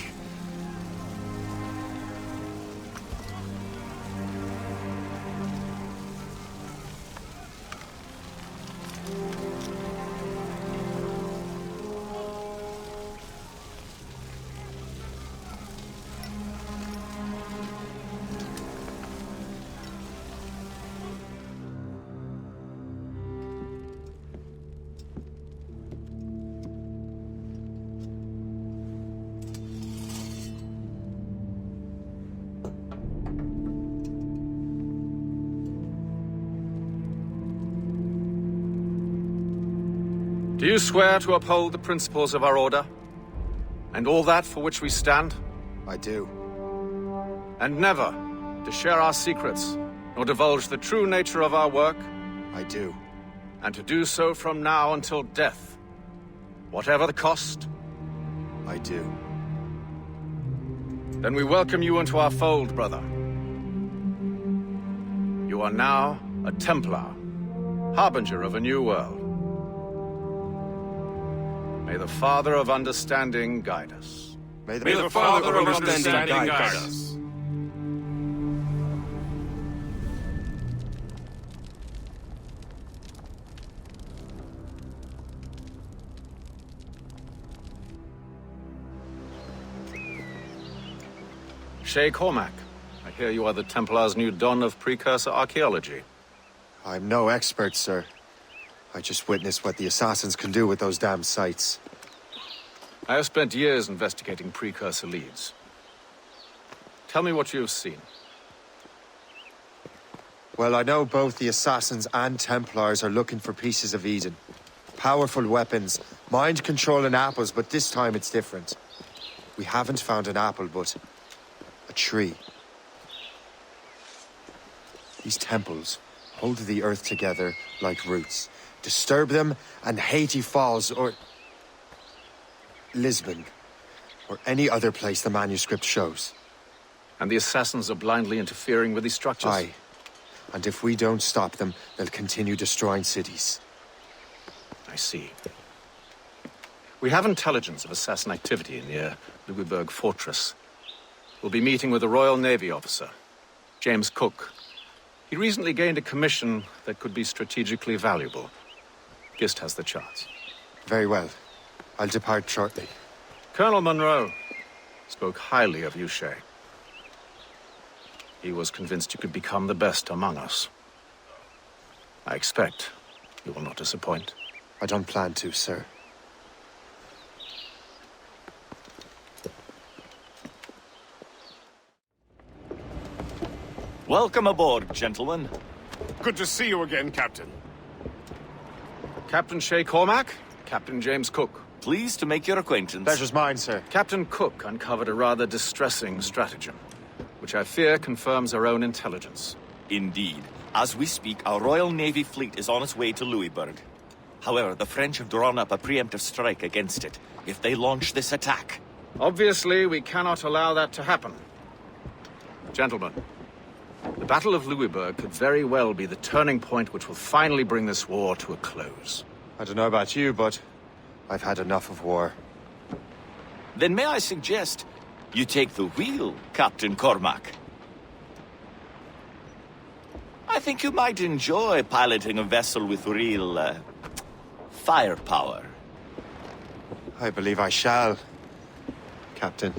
Do you swear to uphold the principles of our order? And all that for which we stand? I do. And never to share our secrets, nor divulge the true nature of our work? I do. And to do so from now until death, whatever the cost? I do. Then we welcome you into our fold, brother. You are now a Templar, harbinger of a new world. May the Father of Understanding guide us. May the Father of Understanding guide us. Shay Cormac, I hear you are the Templars' new don of precursor archaeology. I'm no expert, sir. I just witnessed what the assassins can do with those damn sights. I have spent years investigating precursor leads. Tell me what you've seen. Well, I know both the assassins and Templars are looking for pieces of Eden. Powerful weapons, mind-controlling apples, but this time it's different. We haven't found an apple, but a tree. These temples hold the earth together like roots. Disturb them, and Haiti falls, or Lisbon, or any other place the manuscript shows. And the assassins are blindly interfering with these structures? Aye. And if we don't stop them, they'll continue destroying cities. I see. We have intelligence of assassin activity near Louisburg Fortress. We'll be meeting with a Royal Navy officer, James Cook. He recently gained a commission that could be strategically valuable. Gist has the charts. Very well. I'll depart shortly. Colonel Monroe spoke highly of you, Shay. He was convinced you could become the best among us. I expect you will not disappoint. I don't plan to, sir. Welcome aboard, gentlemen. Good to see you again, Captain. Captain Shay Cormac, Captain James Cook. Pleased to make your acquaintance. Pleasure's mine, sir. Captain Cook uncovered a rather distressing stratagem, which I fear confirms our own intelligence. Indeed. As we speak, our Royal Navy fleet is on its way to Louisburg. However, the French have drawn up a preemptive strike against it if they launch this attack. Obviously, we cannot allow that to happen. Gentlemen, the Battle of Louisburg could very well be the turning point which will finally bring this war to a close. I don't know about you, but I've had enough of war. Then may I suggest you take the wheel, Captain Cormac? I think you might enjoy piloting a vessel with real, firepower. I believe I shall, Captain.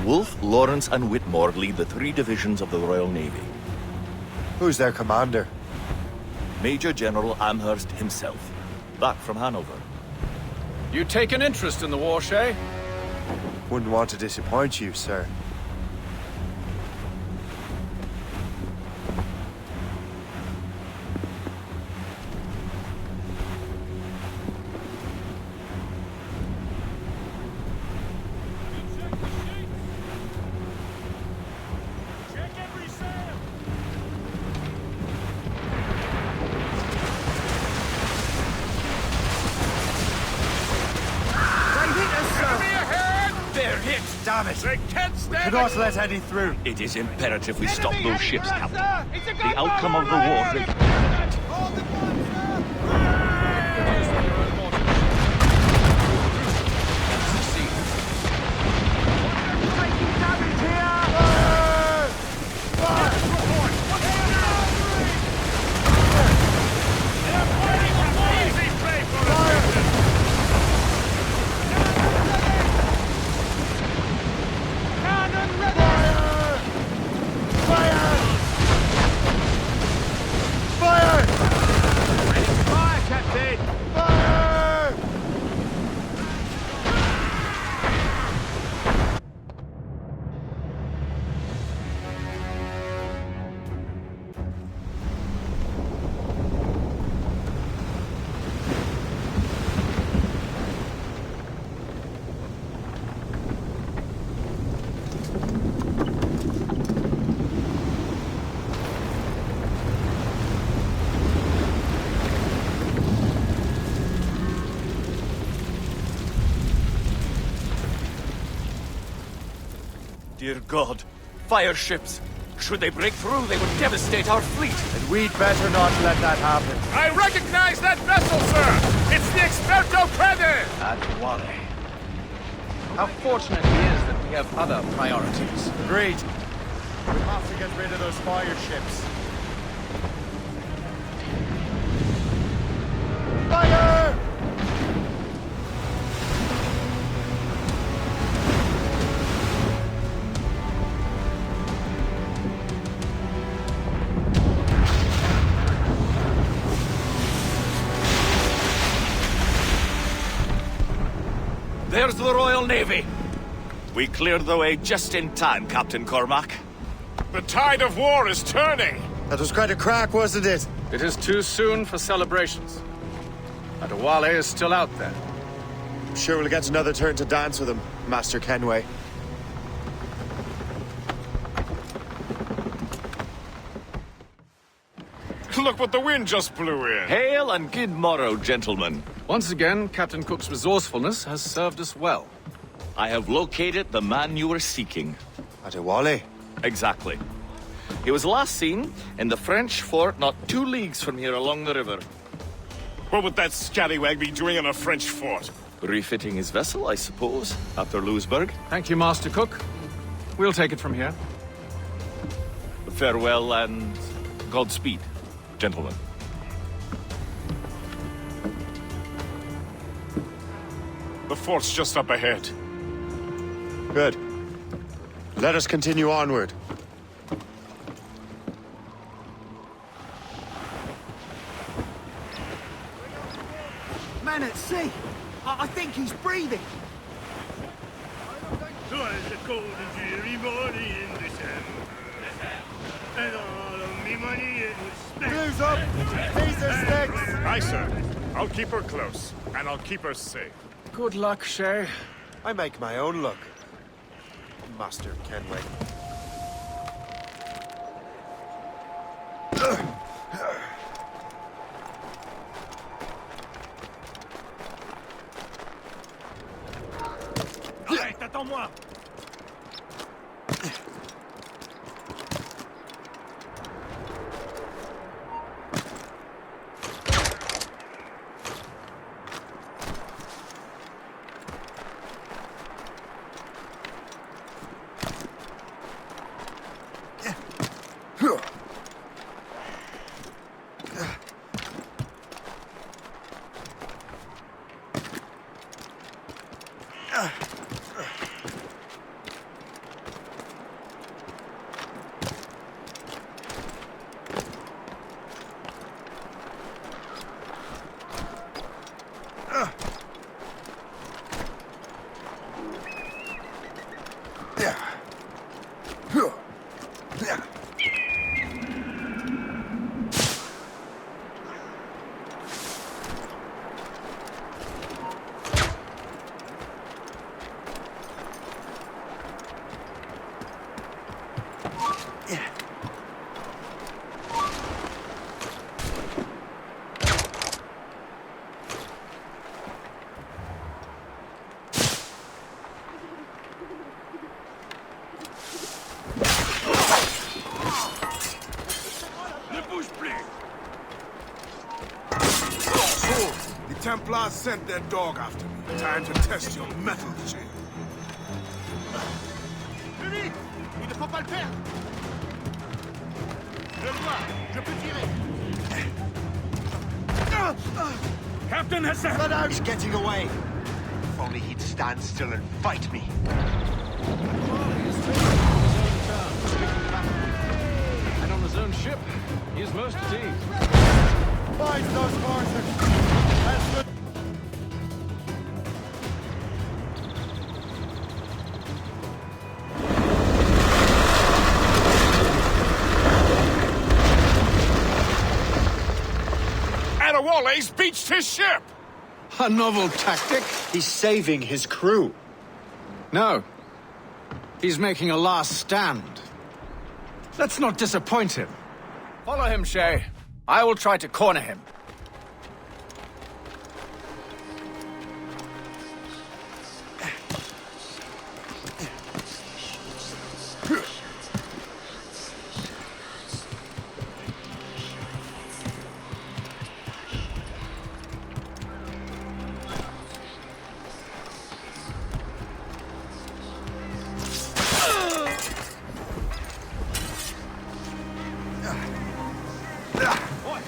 Wolfe, Lawrence, and Whitmore lead the 3 divisions of the Royal Navy. Who's their commander? Major General Amherst himself, back from Hanover. You take an interest in the war, Shay? Wouldn't want to disappoint you, sir. Damn it! They can't We stand cannot it! let any through. It is imperative we stop those ships, Captain. The outcome of the war... Dear God, fire ships! Should they break through, they would devastate our fleet! And we'd better not let that happen. I recognize that vessel, sir! It's the Experto Crede! At Wale. How fortunate it is that we have other priorities. Agreed. We have to get rid of those fire ships. Fire! There's the Royal Navy. We cleared the way just in time, Captain Cormac. The tide of war is turning. That was quite a crack, wasn't it? It is too soon for celebrations. Adewale is still out there. I'm sure we'll get another turn to dance with him, Master Kenway. Look what the wind just blew in. Hail and good morrow, gentlemen. Once again, Captain Cook's resourcefulness has served us well. I have located the man you were seeking. Adewale? Exactly. He was last seen in the French fort not 2 leagues from here along the river. What would that scallywag be doing in a French fort? Refitting his vessel, I suppose, after Louisburg. Thank you, Master Cook. We'll take it from here. Farewell and Godspeed, gentlemen. The fort's just up ahead. Good. Let us continue onward. Man at sea! I think he's breathing! Twas a cold and dreary morning in December, and all of me money it was spent. Blues up! These are sticks! Aye, sir. I'll keep her close, and I'll keep her safe. Good luck, Shay. I make my own luck, Master Kenway. Arrête, attends-moi! Templars sent their dog after me. Time to test your mettle, Jay. Plus vite! Il ne faut pas le perdre! Je le vois! Je peux tirer! Captain has Let out! He's getting away! If only he'd stand still and fight me. And on his own ship, he is most at ease. Fight those horses! That's the... Adewale's beached his ship! A novel tactic? He's saving his crew. No. He's making a last stand. Let's not disappoint him. Follow him, Shay. I will try to corner him.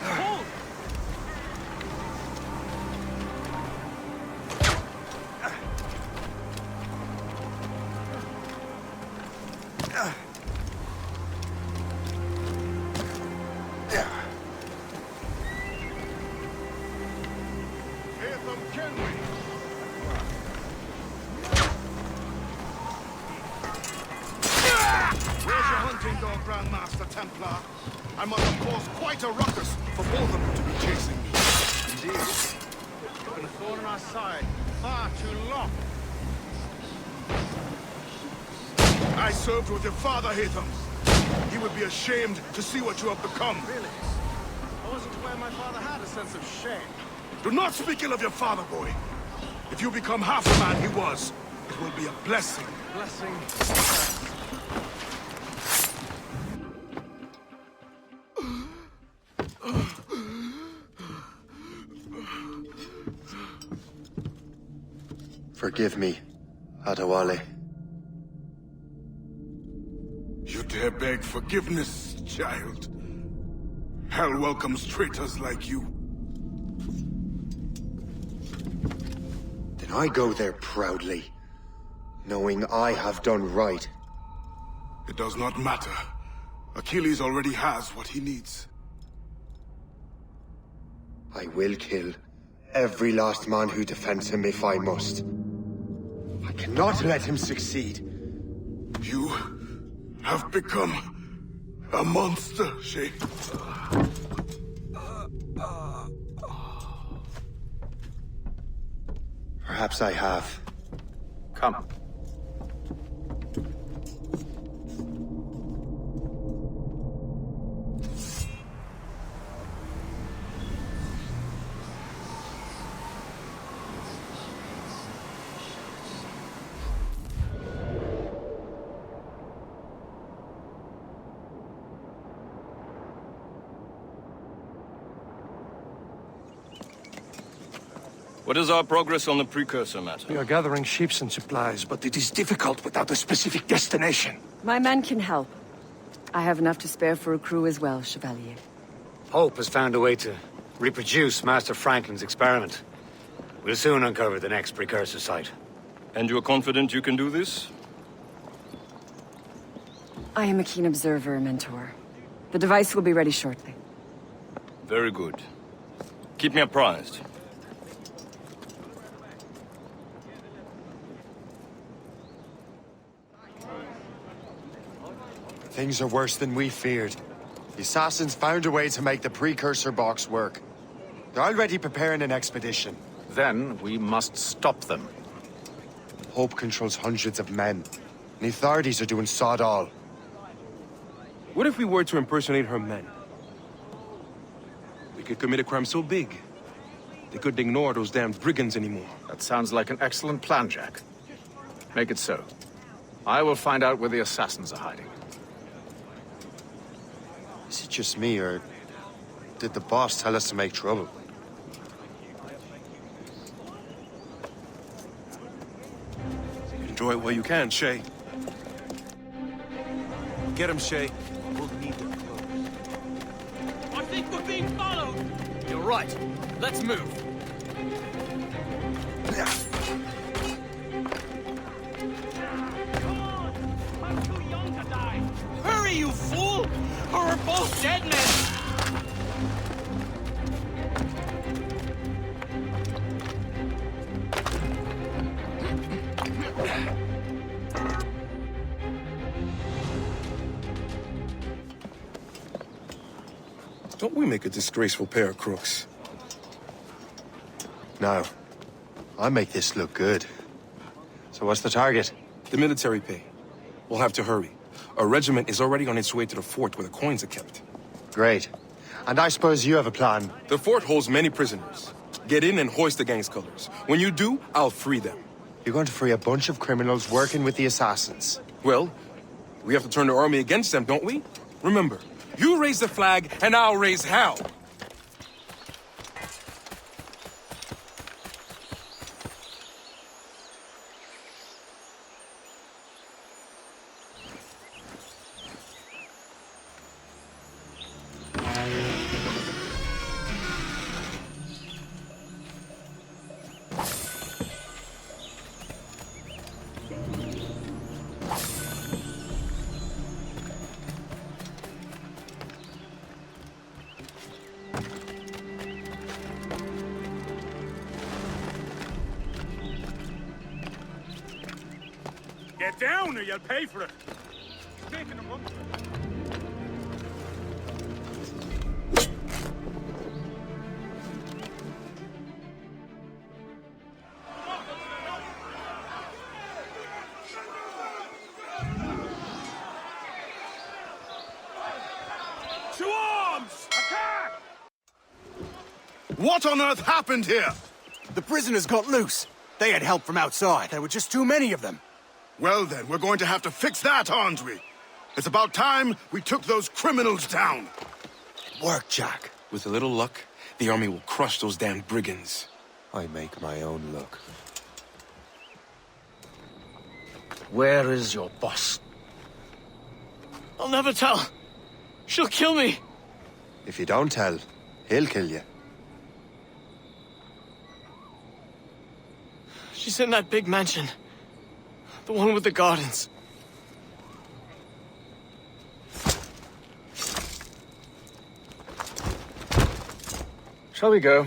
Hold! Where's your hunting dog, Grandmaster Templar? I must have caused quite a ruckus for both of you to be chasing me. Indeed. You've been a thorn in our side far too long. I served with your father, Hatham. He would be ashamed to see what you have become. Really? I wasn't aware my father had a sense of shame. Do not speak ill of your father, boy. If you become half the man he was, it will be a blessing. Blessing. Forgive me, Adewale. You dare beg forgiveness, child? Hell welcomes traitors like you. Then I go there proudly, knowing I have done right. It does not matter. Achilles already has what he needs. I will kill every last man who defends him if I must. I cannot let him succeed. You have become a monster, Shay. Perhaps I have. Come. What is our progress on the precursor matter? We are gathering ships and supplies, but it is difficult without a specific destination. My men can help. I have enough to spare for a crew as well, Chevalier. Hope has found a way to reproduce Master Franklin's experiment. We'll soon uncover the next precursor site. And you're confident you can do this? I am a keen observer, Mentor. The device will be ready shortly. Very good. Keep me apprised. Things are worse than we feared. The assassins found a way to make the precursor box work. They're already preparing an expedition. Then we must stop them. Hope controls hundreds of men. And the authorities are doing sod all. What if we were to impersonate her men? We could commit a crime so big, they couldn't ignore those damned brigands anymore. That sounds like an excellent plan, Jack. Make it so. I will find out where the assassins are hiding. Is it just me, or did the boss tell us to make trouble? Enjoy it while you can, Shay. Get him, Shay. We'll need them close. I think we're being followed! You're right. Let's move. Come on! I'm too young to die! Hurry, you fool! Or we're both dead men! Don't we make a disgraceful pair of crooks? No. I make this look good. So what's the target? The military pay. We'll have to hurry. A regiment is already on its way to the fort where the coins are kept. Great. And I suppose you have a plan. The fort holds many prisoners. Get in and hoist the gang's colors. When you do, I'll free them. You're going to free a bunch of criminals working with the assassins. Well, we have to turn the army against them, don't we? Remember, you raise the flag, and I'll raise hell! Get down or you'll pay for it. Taking a run for it. To arms! Attack! What on earth happened here? The prisoners got loose. They had help from outside. There were just too many of them. Well then, we're going to have to fix that, aren't we? It's about time we took those criminals down. It worked, Jack. With a little luck, the army will crush those damn brigands. I make my own luck. Where is your boss? I'll never tell. She'll kill me. If you don't tell, he'll kill you. She's in that big mansion. The one with the gardens. Shall we go?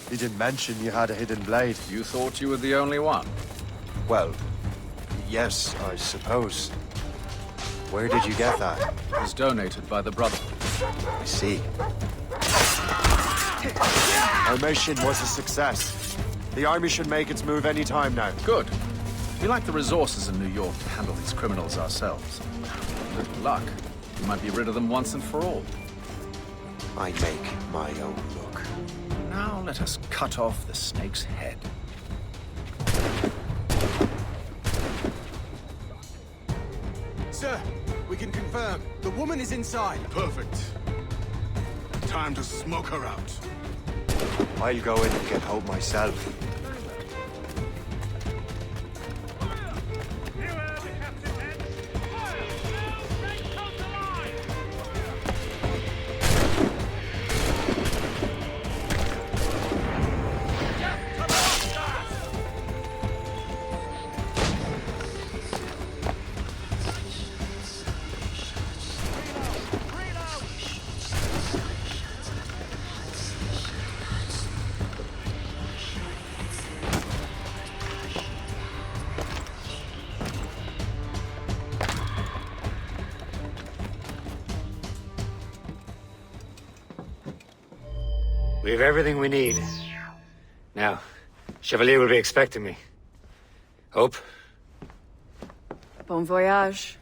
You didn't mention you had a hidden blade. You thought you were the only one? Well, yes, I suppose. Where did you get that? It was donated by the Brotherhood. I see. Our mission was a success. The army should make its move any time now. Good. We lack the resources in New York to handle these criminals ourselves. With little luck, we might be rid of them once and for all. I make my own luck. Now let us cut off the snake's head. Sir, we can confirm. The woman is inside. Perfect. Time to smoke her out. I'll go in and get Hope myself. We have everything we need. Now, Chevalier will be expecting me. Hope? Bon voyage.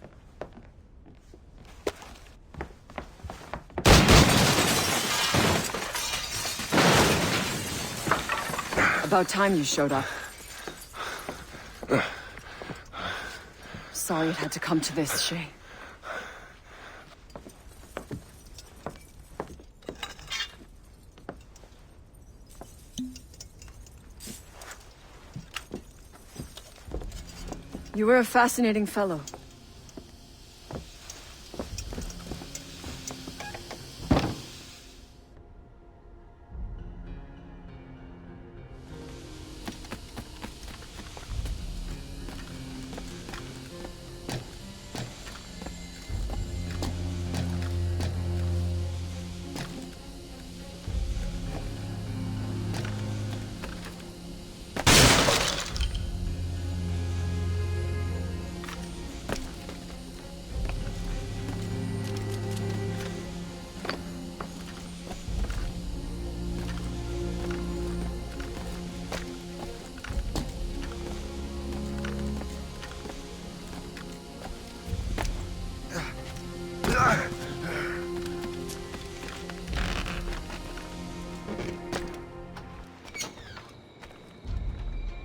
About time you showed up. Sorry it had to come to this, Shay. You were a fascinating fellow.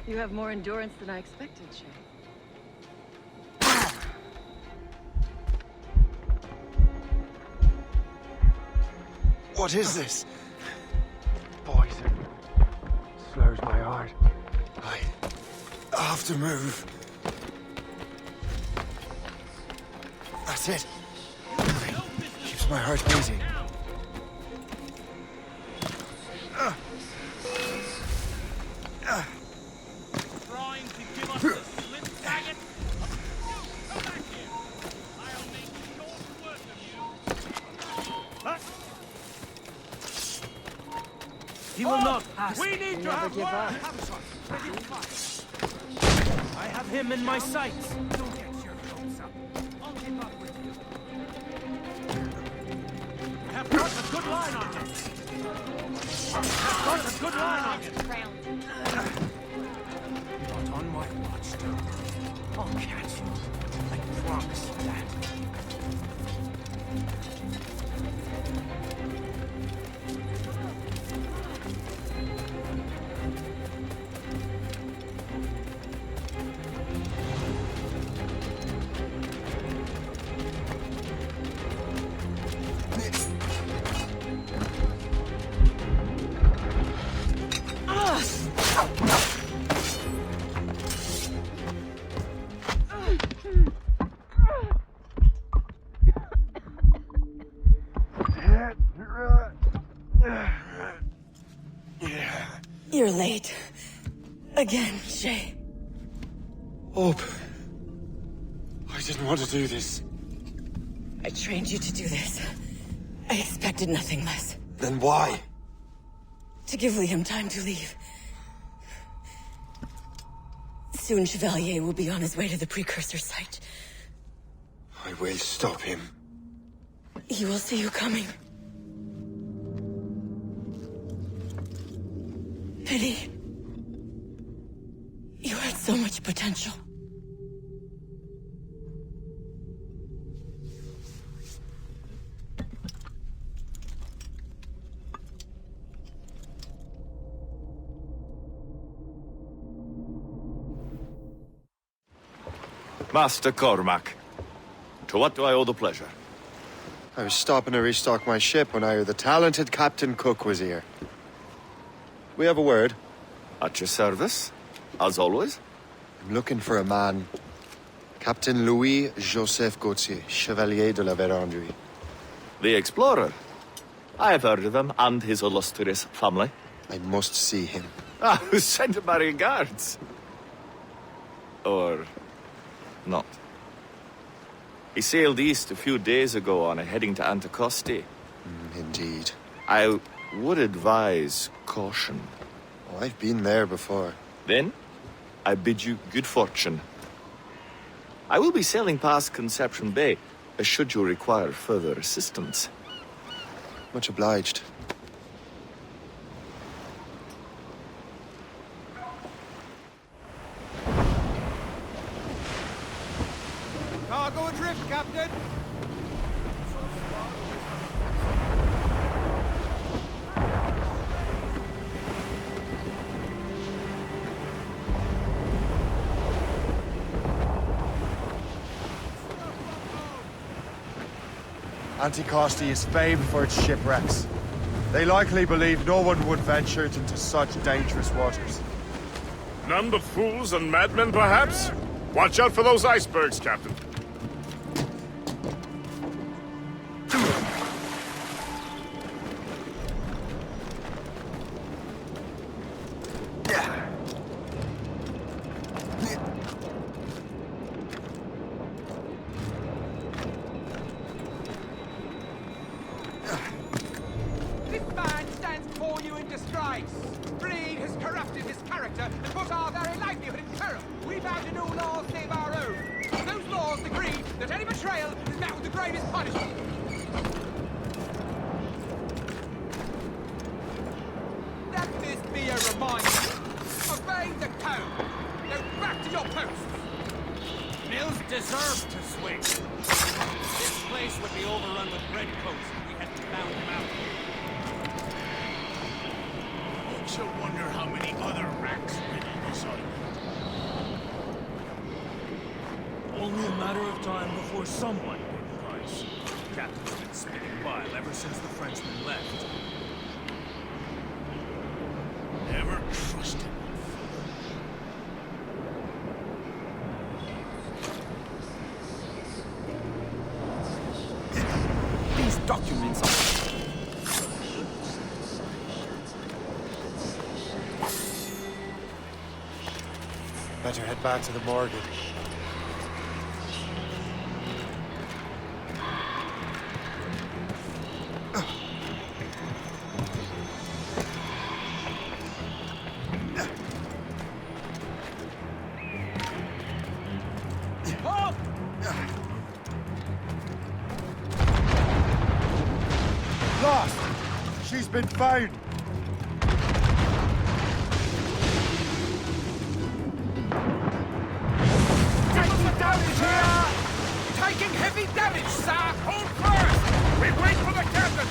You have more endurance than I expected, Shay. What is this? Poison. Slurs my heart. I have to move. That's it. Keeps my heart beating. Trying to give us a slip faggot? Come back here. I'll make short work of you. Huh? You will not pass. We need to Never have give up. I have him in my sights. Don't get your hopes up. I'll keep up with you. I have got a good line on him. I've got a good line on him. Not on my watch, though. I'll catch you. I promise you that. You're late. Again, Shay. Hope. I didn't want to do this. I trained you to do this. I expected nothing less. Then why? To give Liam time to leave. Soon Chevalier will be on his way to the precursor site. I will stop him. He will see you coming. Pity. You had so much potential. Master Cormac, to what do I owe the pleasure? I was stopping to restock my ship when I heard the talented Captain Cook was here. We have a word. At your service, as always. I'm looking for a man. Captain Louis-Joseph Gauthier, Chevalier de la Vérendrye. The explorer. I have heard of him and his illustrious family. I must see him. Ah, send him my regards. Or not. He sailed east a few days ago on a heading to Anticosti. Indeed. I would advise caution. Oh, I've been there before. Then, I bid you good fortune. I will be sailing past Conception Bay, should you require further assistance. Much obliged. Cargo adrift, Captain. Anticosti is famed for its shipwrecks. They likely believe no one would venture into such dangerous waters. None but fools and madmen, perhaps? Watch out for those icebergs, Captain. This man stands before you in disgrace. Greed has corrupted his character and put our very livelihood in peril. We vow to no laws save our own. Those laws decree that any betrayal is met with the gravest punishment. Let this be a reminder. Obey the code. Go back to your posts. Mills deserved to swing. This place would be overrun with redcoats if we hadn't found him out. Folks will wonder how many other racks riddle this island. Only a matter of time before someone paid the price. The captain's been spinning by ever since the Frenchman left. Never trusted him. These documents are... Better head back to the morgue. been found! Taking damage here! Taking heavy damage, sir! Hold first! We wait for the captain!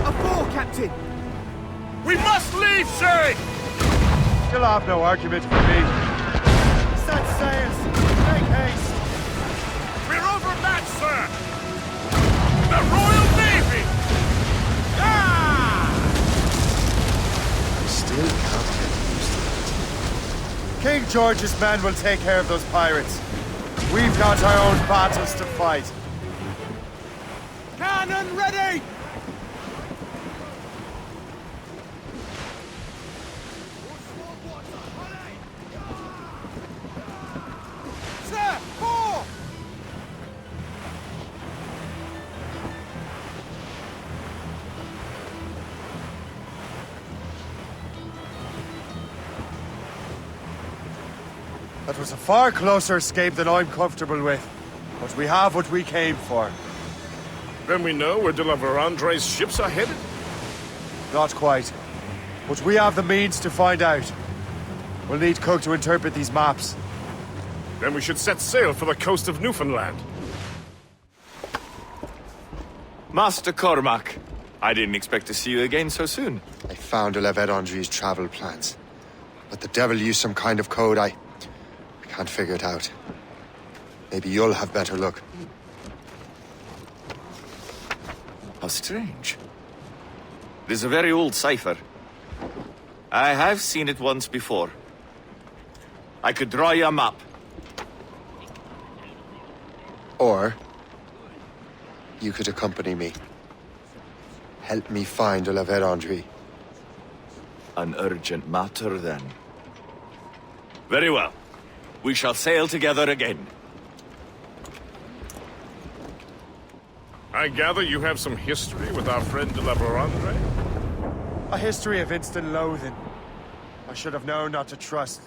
A four, Captain! We must leave, Shay! You'll have no argument for me. Set sails! Make haste! We're overmatched, sir! The Royal Navy! Ah! I still can't get used to it. King George's men will take care of those pirates. We've got our own battles to fight. Cannon ready! Sir, four! That was a far closer escape than I'm comfortable with. But we have what we came for. Then we know where de la Vérendrye's ships are headed? Not quite. But we have the means to find out. We'll need Cook to interpret these maps. Then we should set sail for the coast of Newfoundland. Master Cormac, I didn't expect to see you again so soon. I found de la Vérendrye's travel plans. But the devil used some kind of code. I can't figure it out. Maybe you'll have better luck. How strange. It is a very old cipher. I have seen it once before. I could draw you a map. Or you could accompany me. Help me find de la Vérendrye. An urgent matter, then. Very well. We shall sail together again. I gather you have some history with our friend de la Vérendrye? A history of instant loathing. I should have known not to trust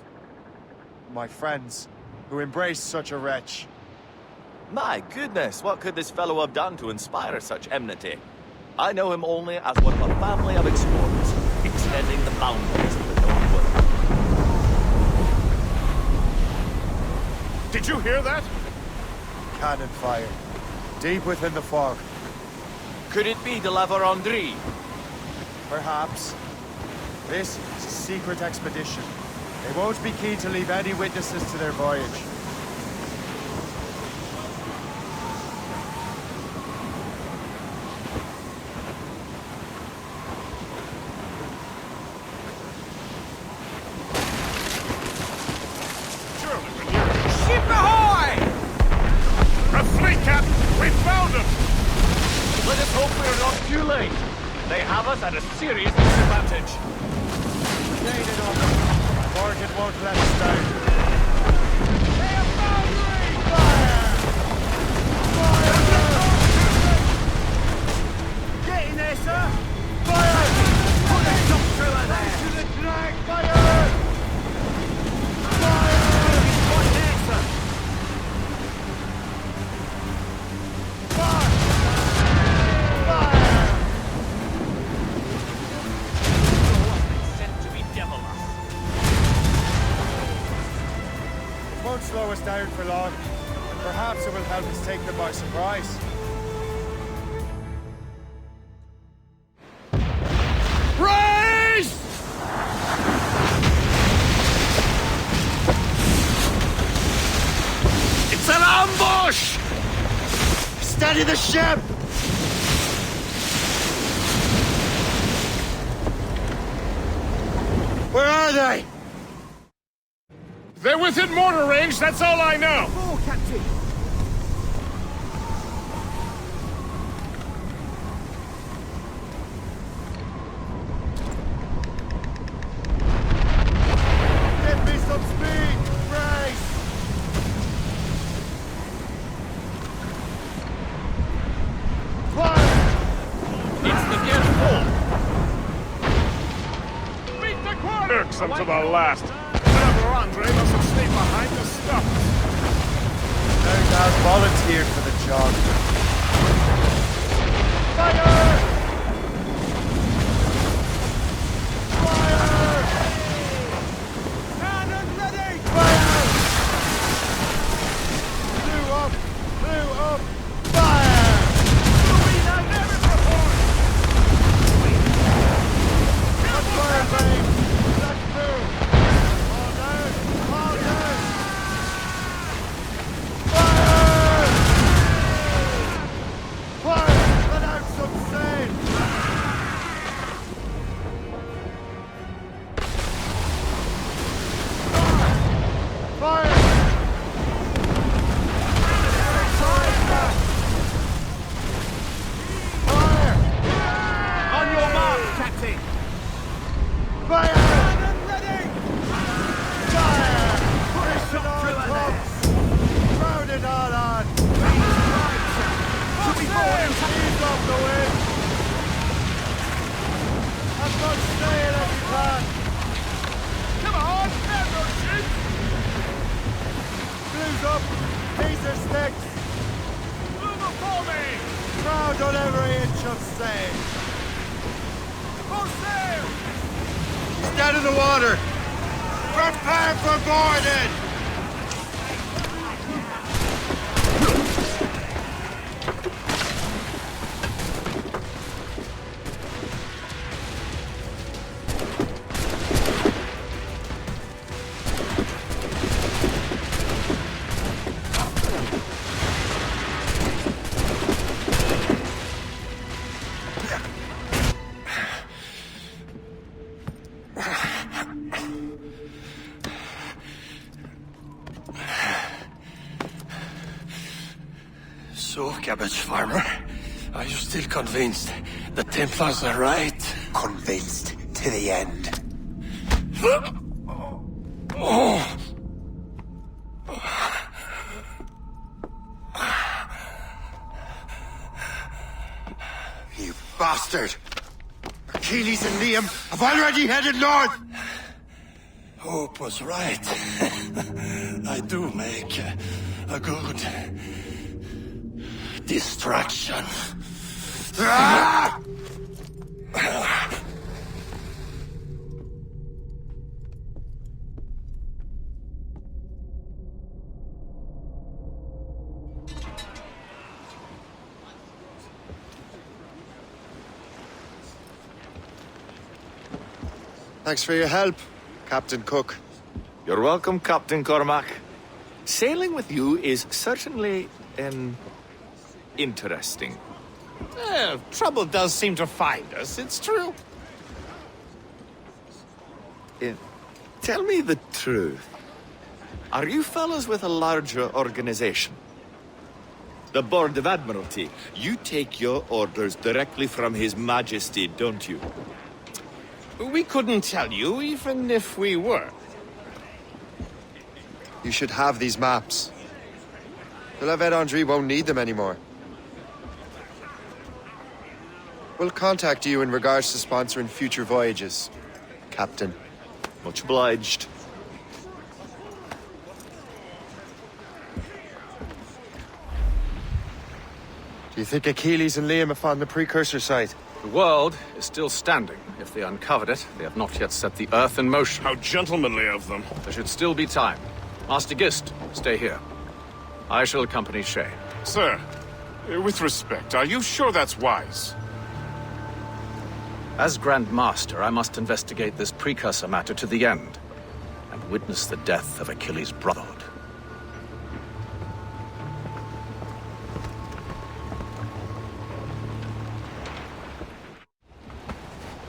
my friends who embraced such a wretch. My goodness, what could this fellow have done to inspire such enmity? I know him only as one of a family of explorers, extending the boundaries of the known world. Did you hear that? Cannon fire. Deep within the fog. Could it be de la Vérendrye? Perhaps. This is a secret expedition. They won't be keen to leave any witnesses to their voyage. Ship ahoy! A fleet, Captain! We found them! Let us hope we are not too late. They have us at a serious disadvantage. Gaining on them. Morgan won't let us down. They have boundary! Fire! Get in there, sir! Fire! Put a shot through her there! To the drag! Fire! Fire! Right there, sir! Fire! Fire! Sent to be devil us. It won't slow us down for long. Perhaps it will help us take them by surprise. Raise! It's an ambush! Steady the ship! Where are they? They're within mortar range, that's all I know! Four, Captain! Give me some speed! Race! Fire! It's the gear full. Irksome to the last. stay behind the stuff. I've volunteered for the job. Fire! Fire! Cannon ready! Fire! Blew up! Blew up! Fire! Fire, babe! That's through! All down! All down! Fire! Fire! Let out some sand! Fire! Fire! On your mark, Captain! Fire! Cannon ready! Fire! Put a shot through her there! Crowd it all on! Should be forward! Ease off the wind! Have much sail as you can! Come on, there's no ship! Blues up! Taser sticks! Move before me! Crowd on every inch of sail! Full sail! He's dead in the water! Prepare for boarding! So, cabbage farmer, are you still convinced the Templars are right? Convinced to the end. You bastard! Achilles and Liam have already headed north! Hope was right. I do make a good distraction. Ah! Thanks for your help, Captain Cook. You're welcome, Captain Cormac. Sailing with you is certainly, interesting. Trouble does seem to find us, it's true. Tell me the truth. Are you fellows with a larger organization? The Board of Admiralty. You take your orders directly from His Majesty, don't you? We couldn't tell you, even if we were. You should have these maps. The La Vedendrie won't need them anymore. We'll contact you in regards to sponsoring future voyages, Captain. Much obliged. Do you think Achilles and Liam have found the precursor site? The world is still standing. If they uncovered it, they have not yet set the Earth in motion. How gentlemanly of them. There should still be time. Master Gist, stay here. I shall accompany Shay. Sir, with respect, are you sure that's wise? As Grand Master, I must investigate this precursor matter to the end, and witness the death of Achilles' brotherhood.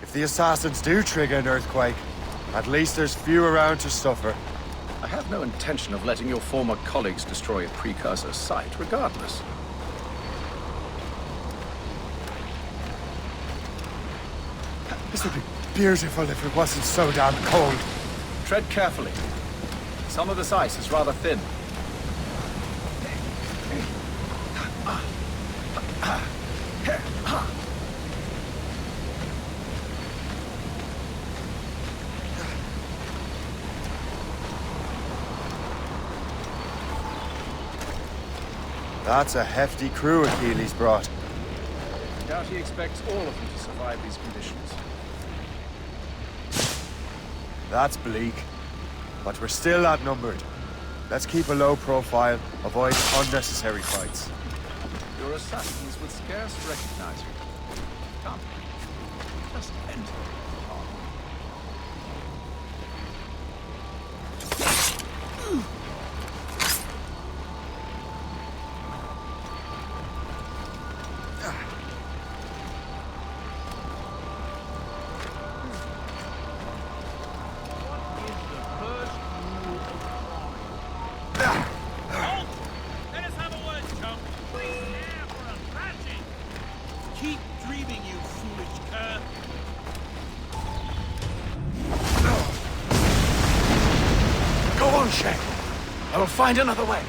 If the assassins do trigger an earthquake, at least there's few around to suffer. I have no intention of letting your former colleagues destroy a precursor site, regardless. This would be beautiful if it wasn't so damn cold. Tread carefully. Some of this ice is rather thin. That's a hefty crew Achilles brought. I doubt he expects all of them to survive these conditions. That's bleak. But we're still outnumbered. Let's keep a low profile, avoid unnecessary fights. Your assassins would scarce recognize you. Come. Just enter. Keep dreaming, you foolish cur! Go on, Shay. I will find another way.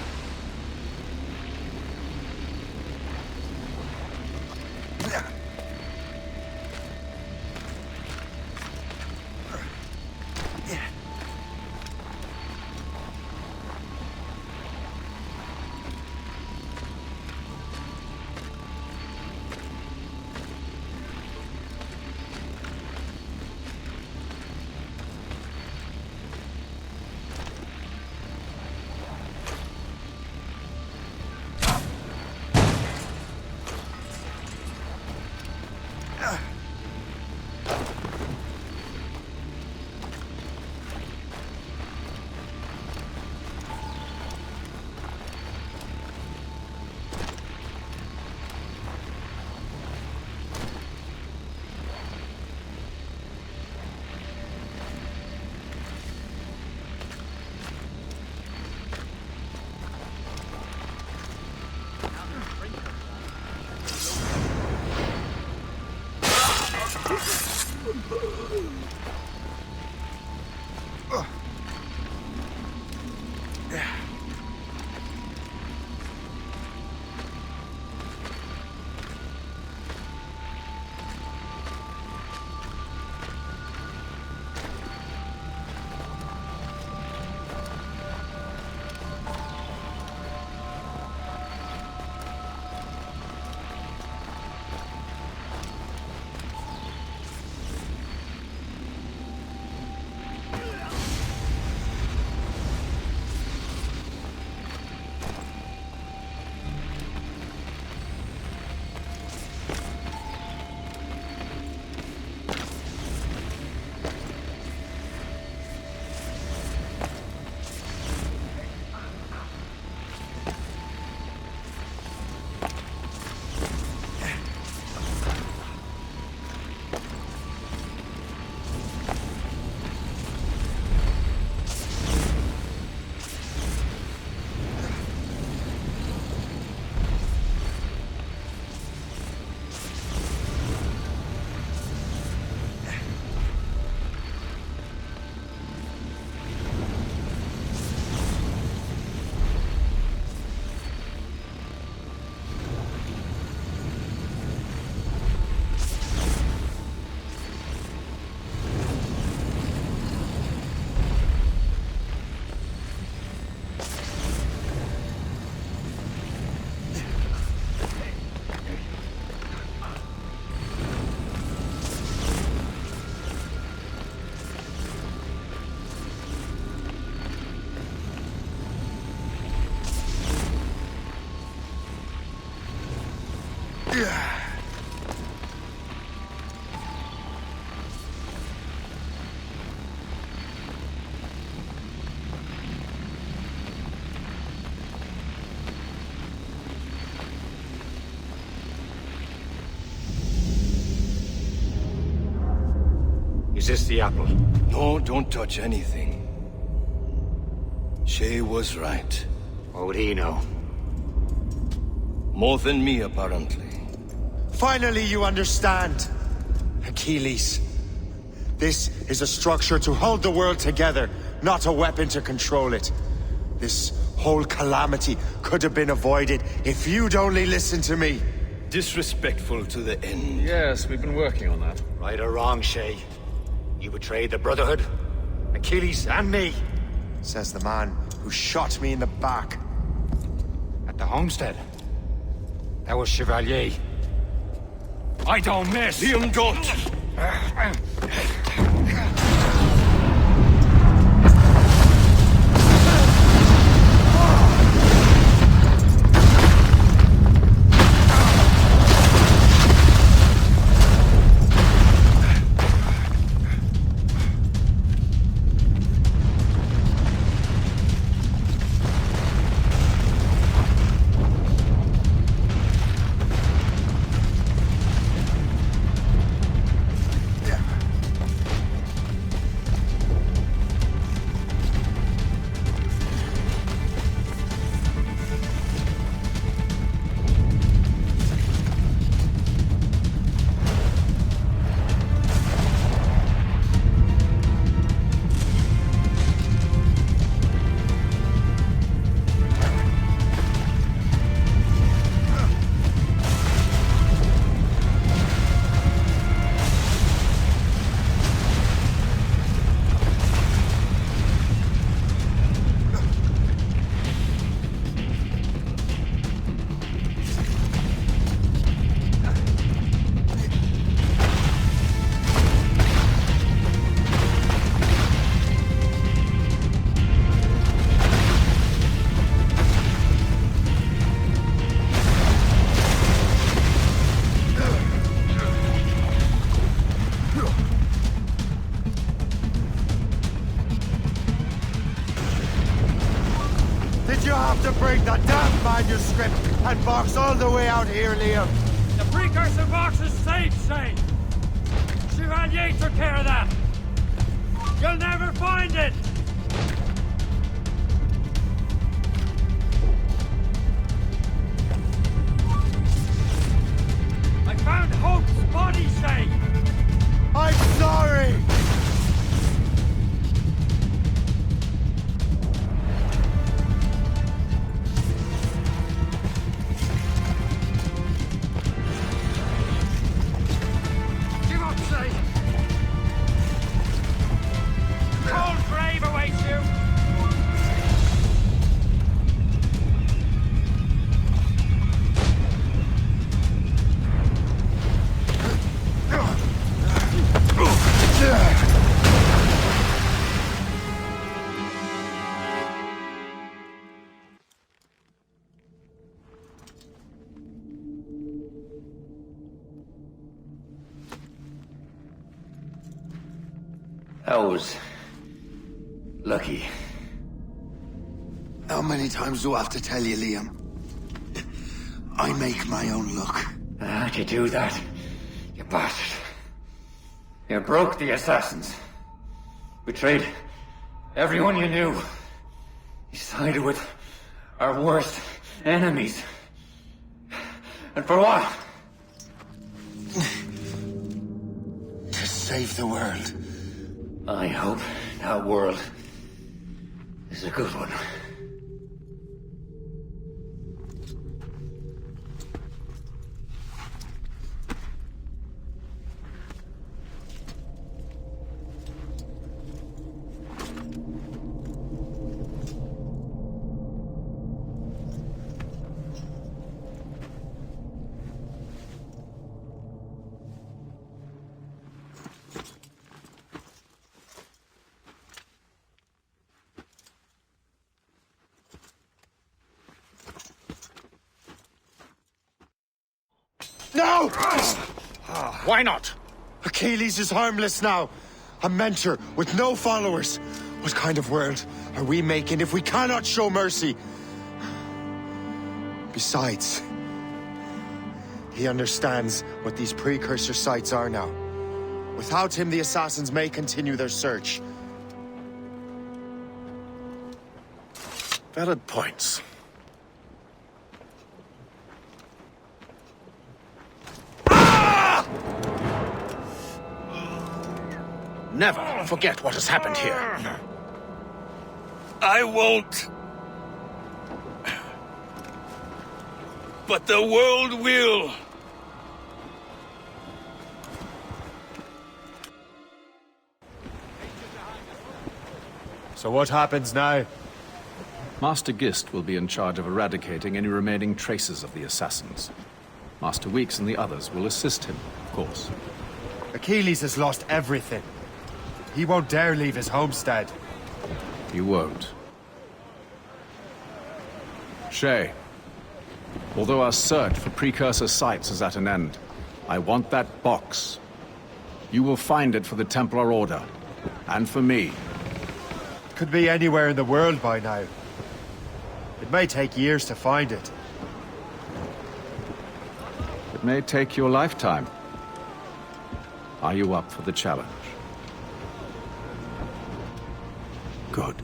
Is this the apple? No, don't touch anything. Shay was right. What would he know? More than me, apparently. Finally you understand, Achilles. This is a structure to hold the world together, not a weapon to control it. This whole calamity could have been avoided if you'd only listened to me. Disrespectful to the end. Yes, we've been working on that. Right or wrong, Shay? You betrayed the Brotherhood, Achilles, and me. Says the man who shot me in the back. At the homestead. That was Chevalier. I don't miss! Liam, don't! Did you have to bring the damn manuscript and box all the way out here, Liam? The precursor box is safe, Shane. Chevalier took care of that. You'll never find it. I found Hope's body, Shane. I'm sorry. Give up, Shane. Cold grave awaits you. That was lucky. How many times do I have to tell you, Liam? I make my own luck. How'd you do that, you bastard? You broke the assassins. Betrayed everyone you knew. You sided with our worst enemies. And for what? To save the world. I hope that world is a good one. No! Why not? Achilles is harmless now. A mentor with no followers. What kind of world are we making if we cannot show mercy? Besides, he understands what these precursor sites are now. Without him, the assassins may continue their search. Valid points. Never forget what has happened here. I won't. But the world will. So what happens now? Master Gist will be in charge of eradicating any remaining traces of the assassins. Master Weeks and the others will assist him, of course. Achilles has lost everything. He won't dare leave his homestead. He won't. Shay, although our search for precursor sites is at an end, I want that box. You will find it for the Templar Order, and for me. Could be anywhere in the world by now. It may take years to find it. It may take your lifetime. Are you up for the challenge? Good.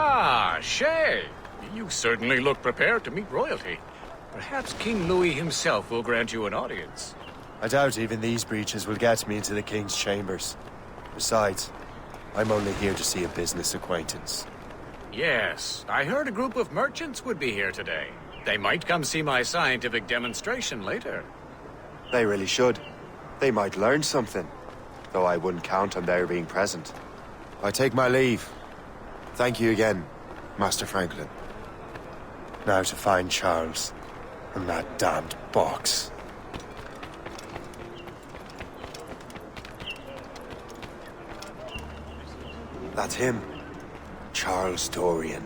Ah, Shay! You certainly look prepared to meet royalty. Perhaps King Louis himself will grant you an audience. I doubt even these breaches will get me into the king's chambers. Besides, I'm only here to see a business acquaintance. Yes, I heard a group of merchants would be here today. They might come see my scientific demonstration later. They really should. They might learn something, though I wouldn't count on their being present. I take my leave. Thank you again, Master Franklin. Now to find Charles and that damned box. That's him. Charles Dorian.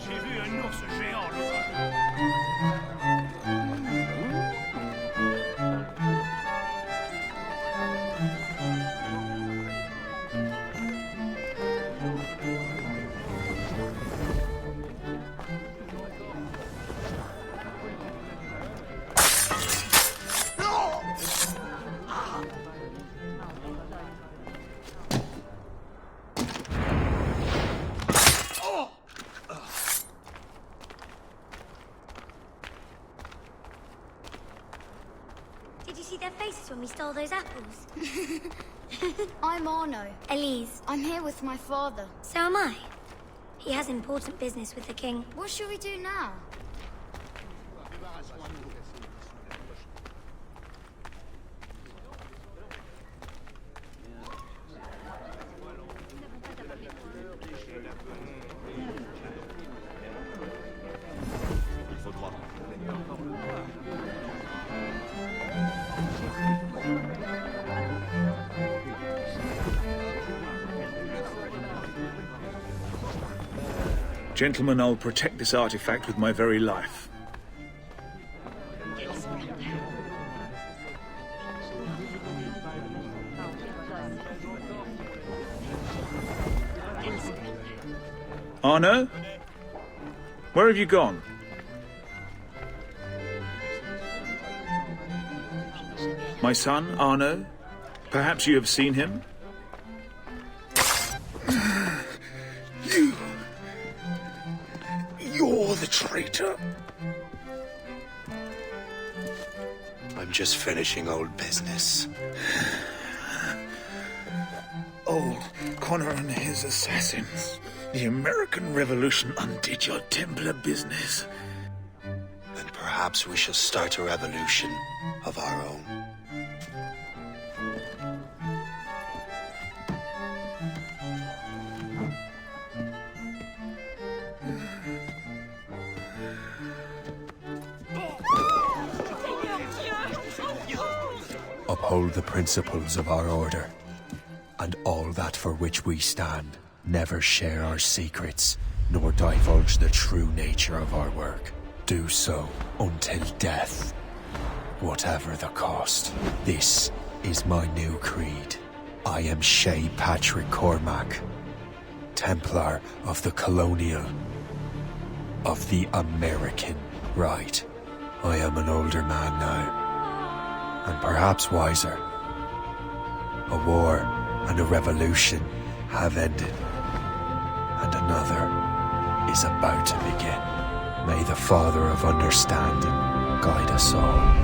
J'ai vu un ours géant l'autre Did you see their faces when we stole those apples? I'm Arno. Elise. I'm here with my father. So am I. He has important business with the king. What shall we do now? Gentlemen, I'll protect this artifact with my very life. Arno? Where have you gone? My son, Arno? Perhaps you have seen him? You're the traitor. I'm just finishing old business. Old Connor and his assassins. The American Revolution undid your Templar business. Then perhaps we shall start a revolution of our own. uphold the principles of our order, and all that for which we stand. Never share our secrets, nor divulge the true nature of our work. Do so until death, whatever the cost. This is my new creed. I am Shay Patrick Cormac, Templar of the Colonial, of the American right. I am an older man now, and perhaps wiser. A war and a revolution have ended, and another is about to begin. May the Father of Understanding guide us all.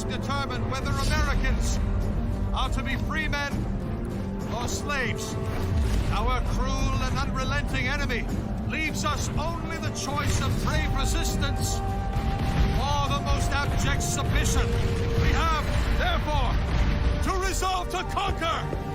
Determine whether Americans are to be free men or slaves. Our cruel and unrelenting enemy leaves us only the choice of brave resistance or the most abject submission. We have, therefore, to resolve to conquer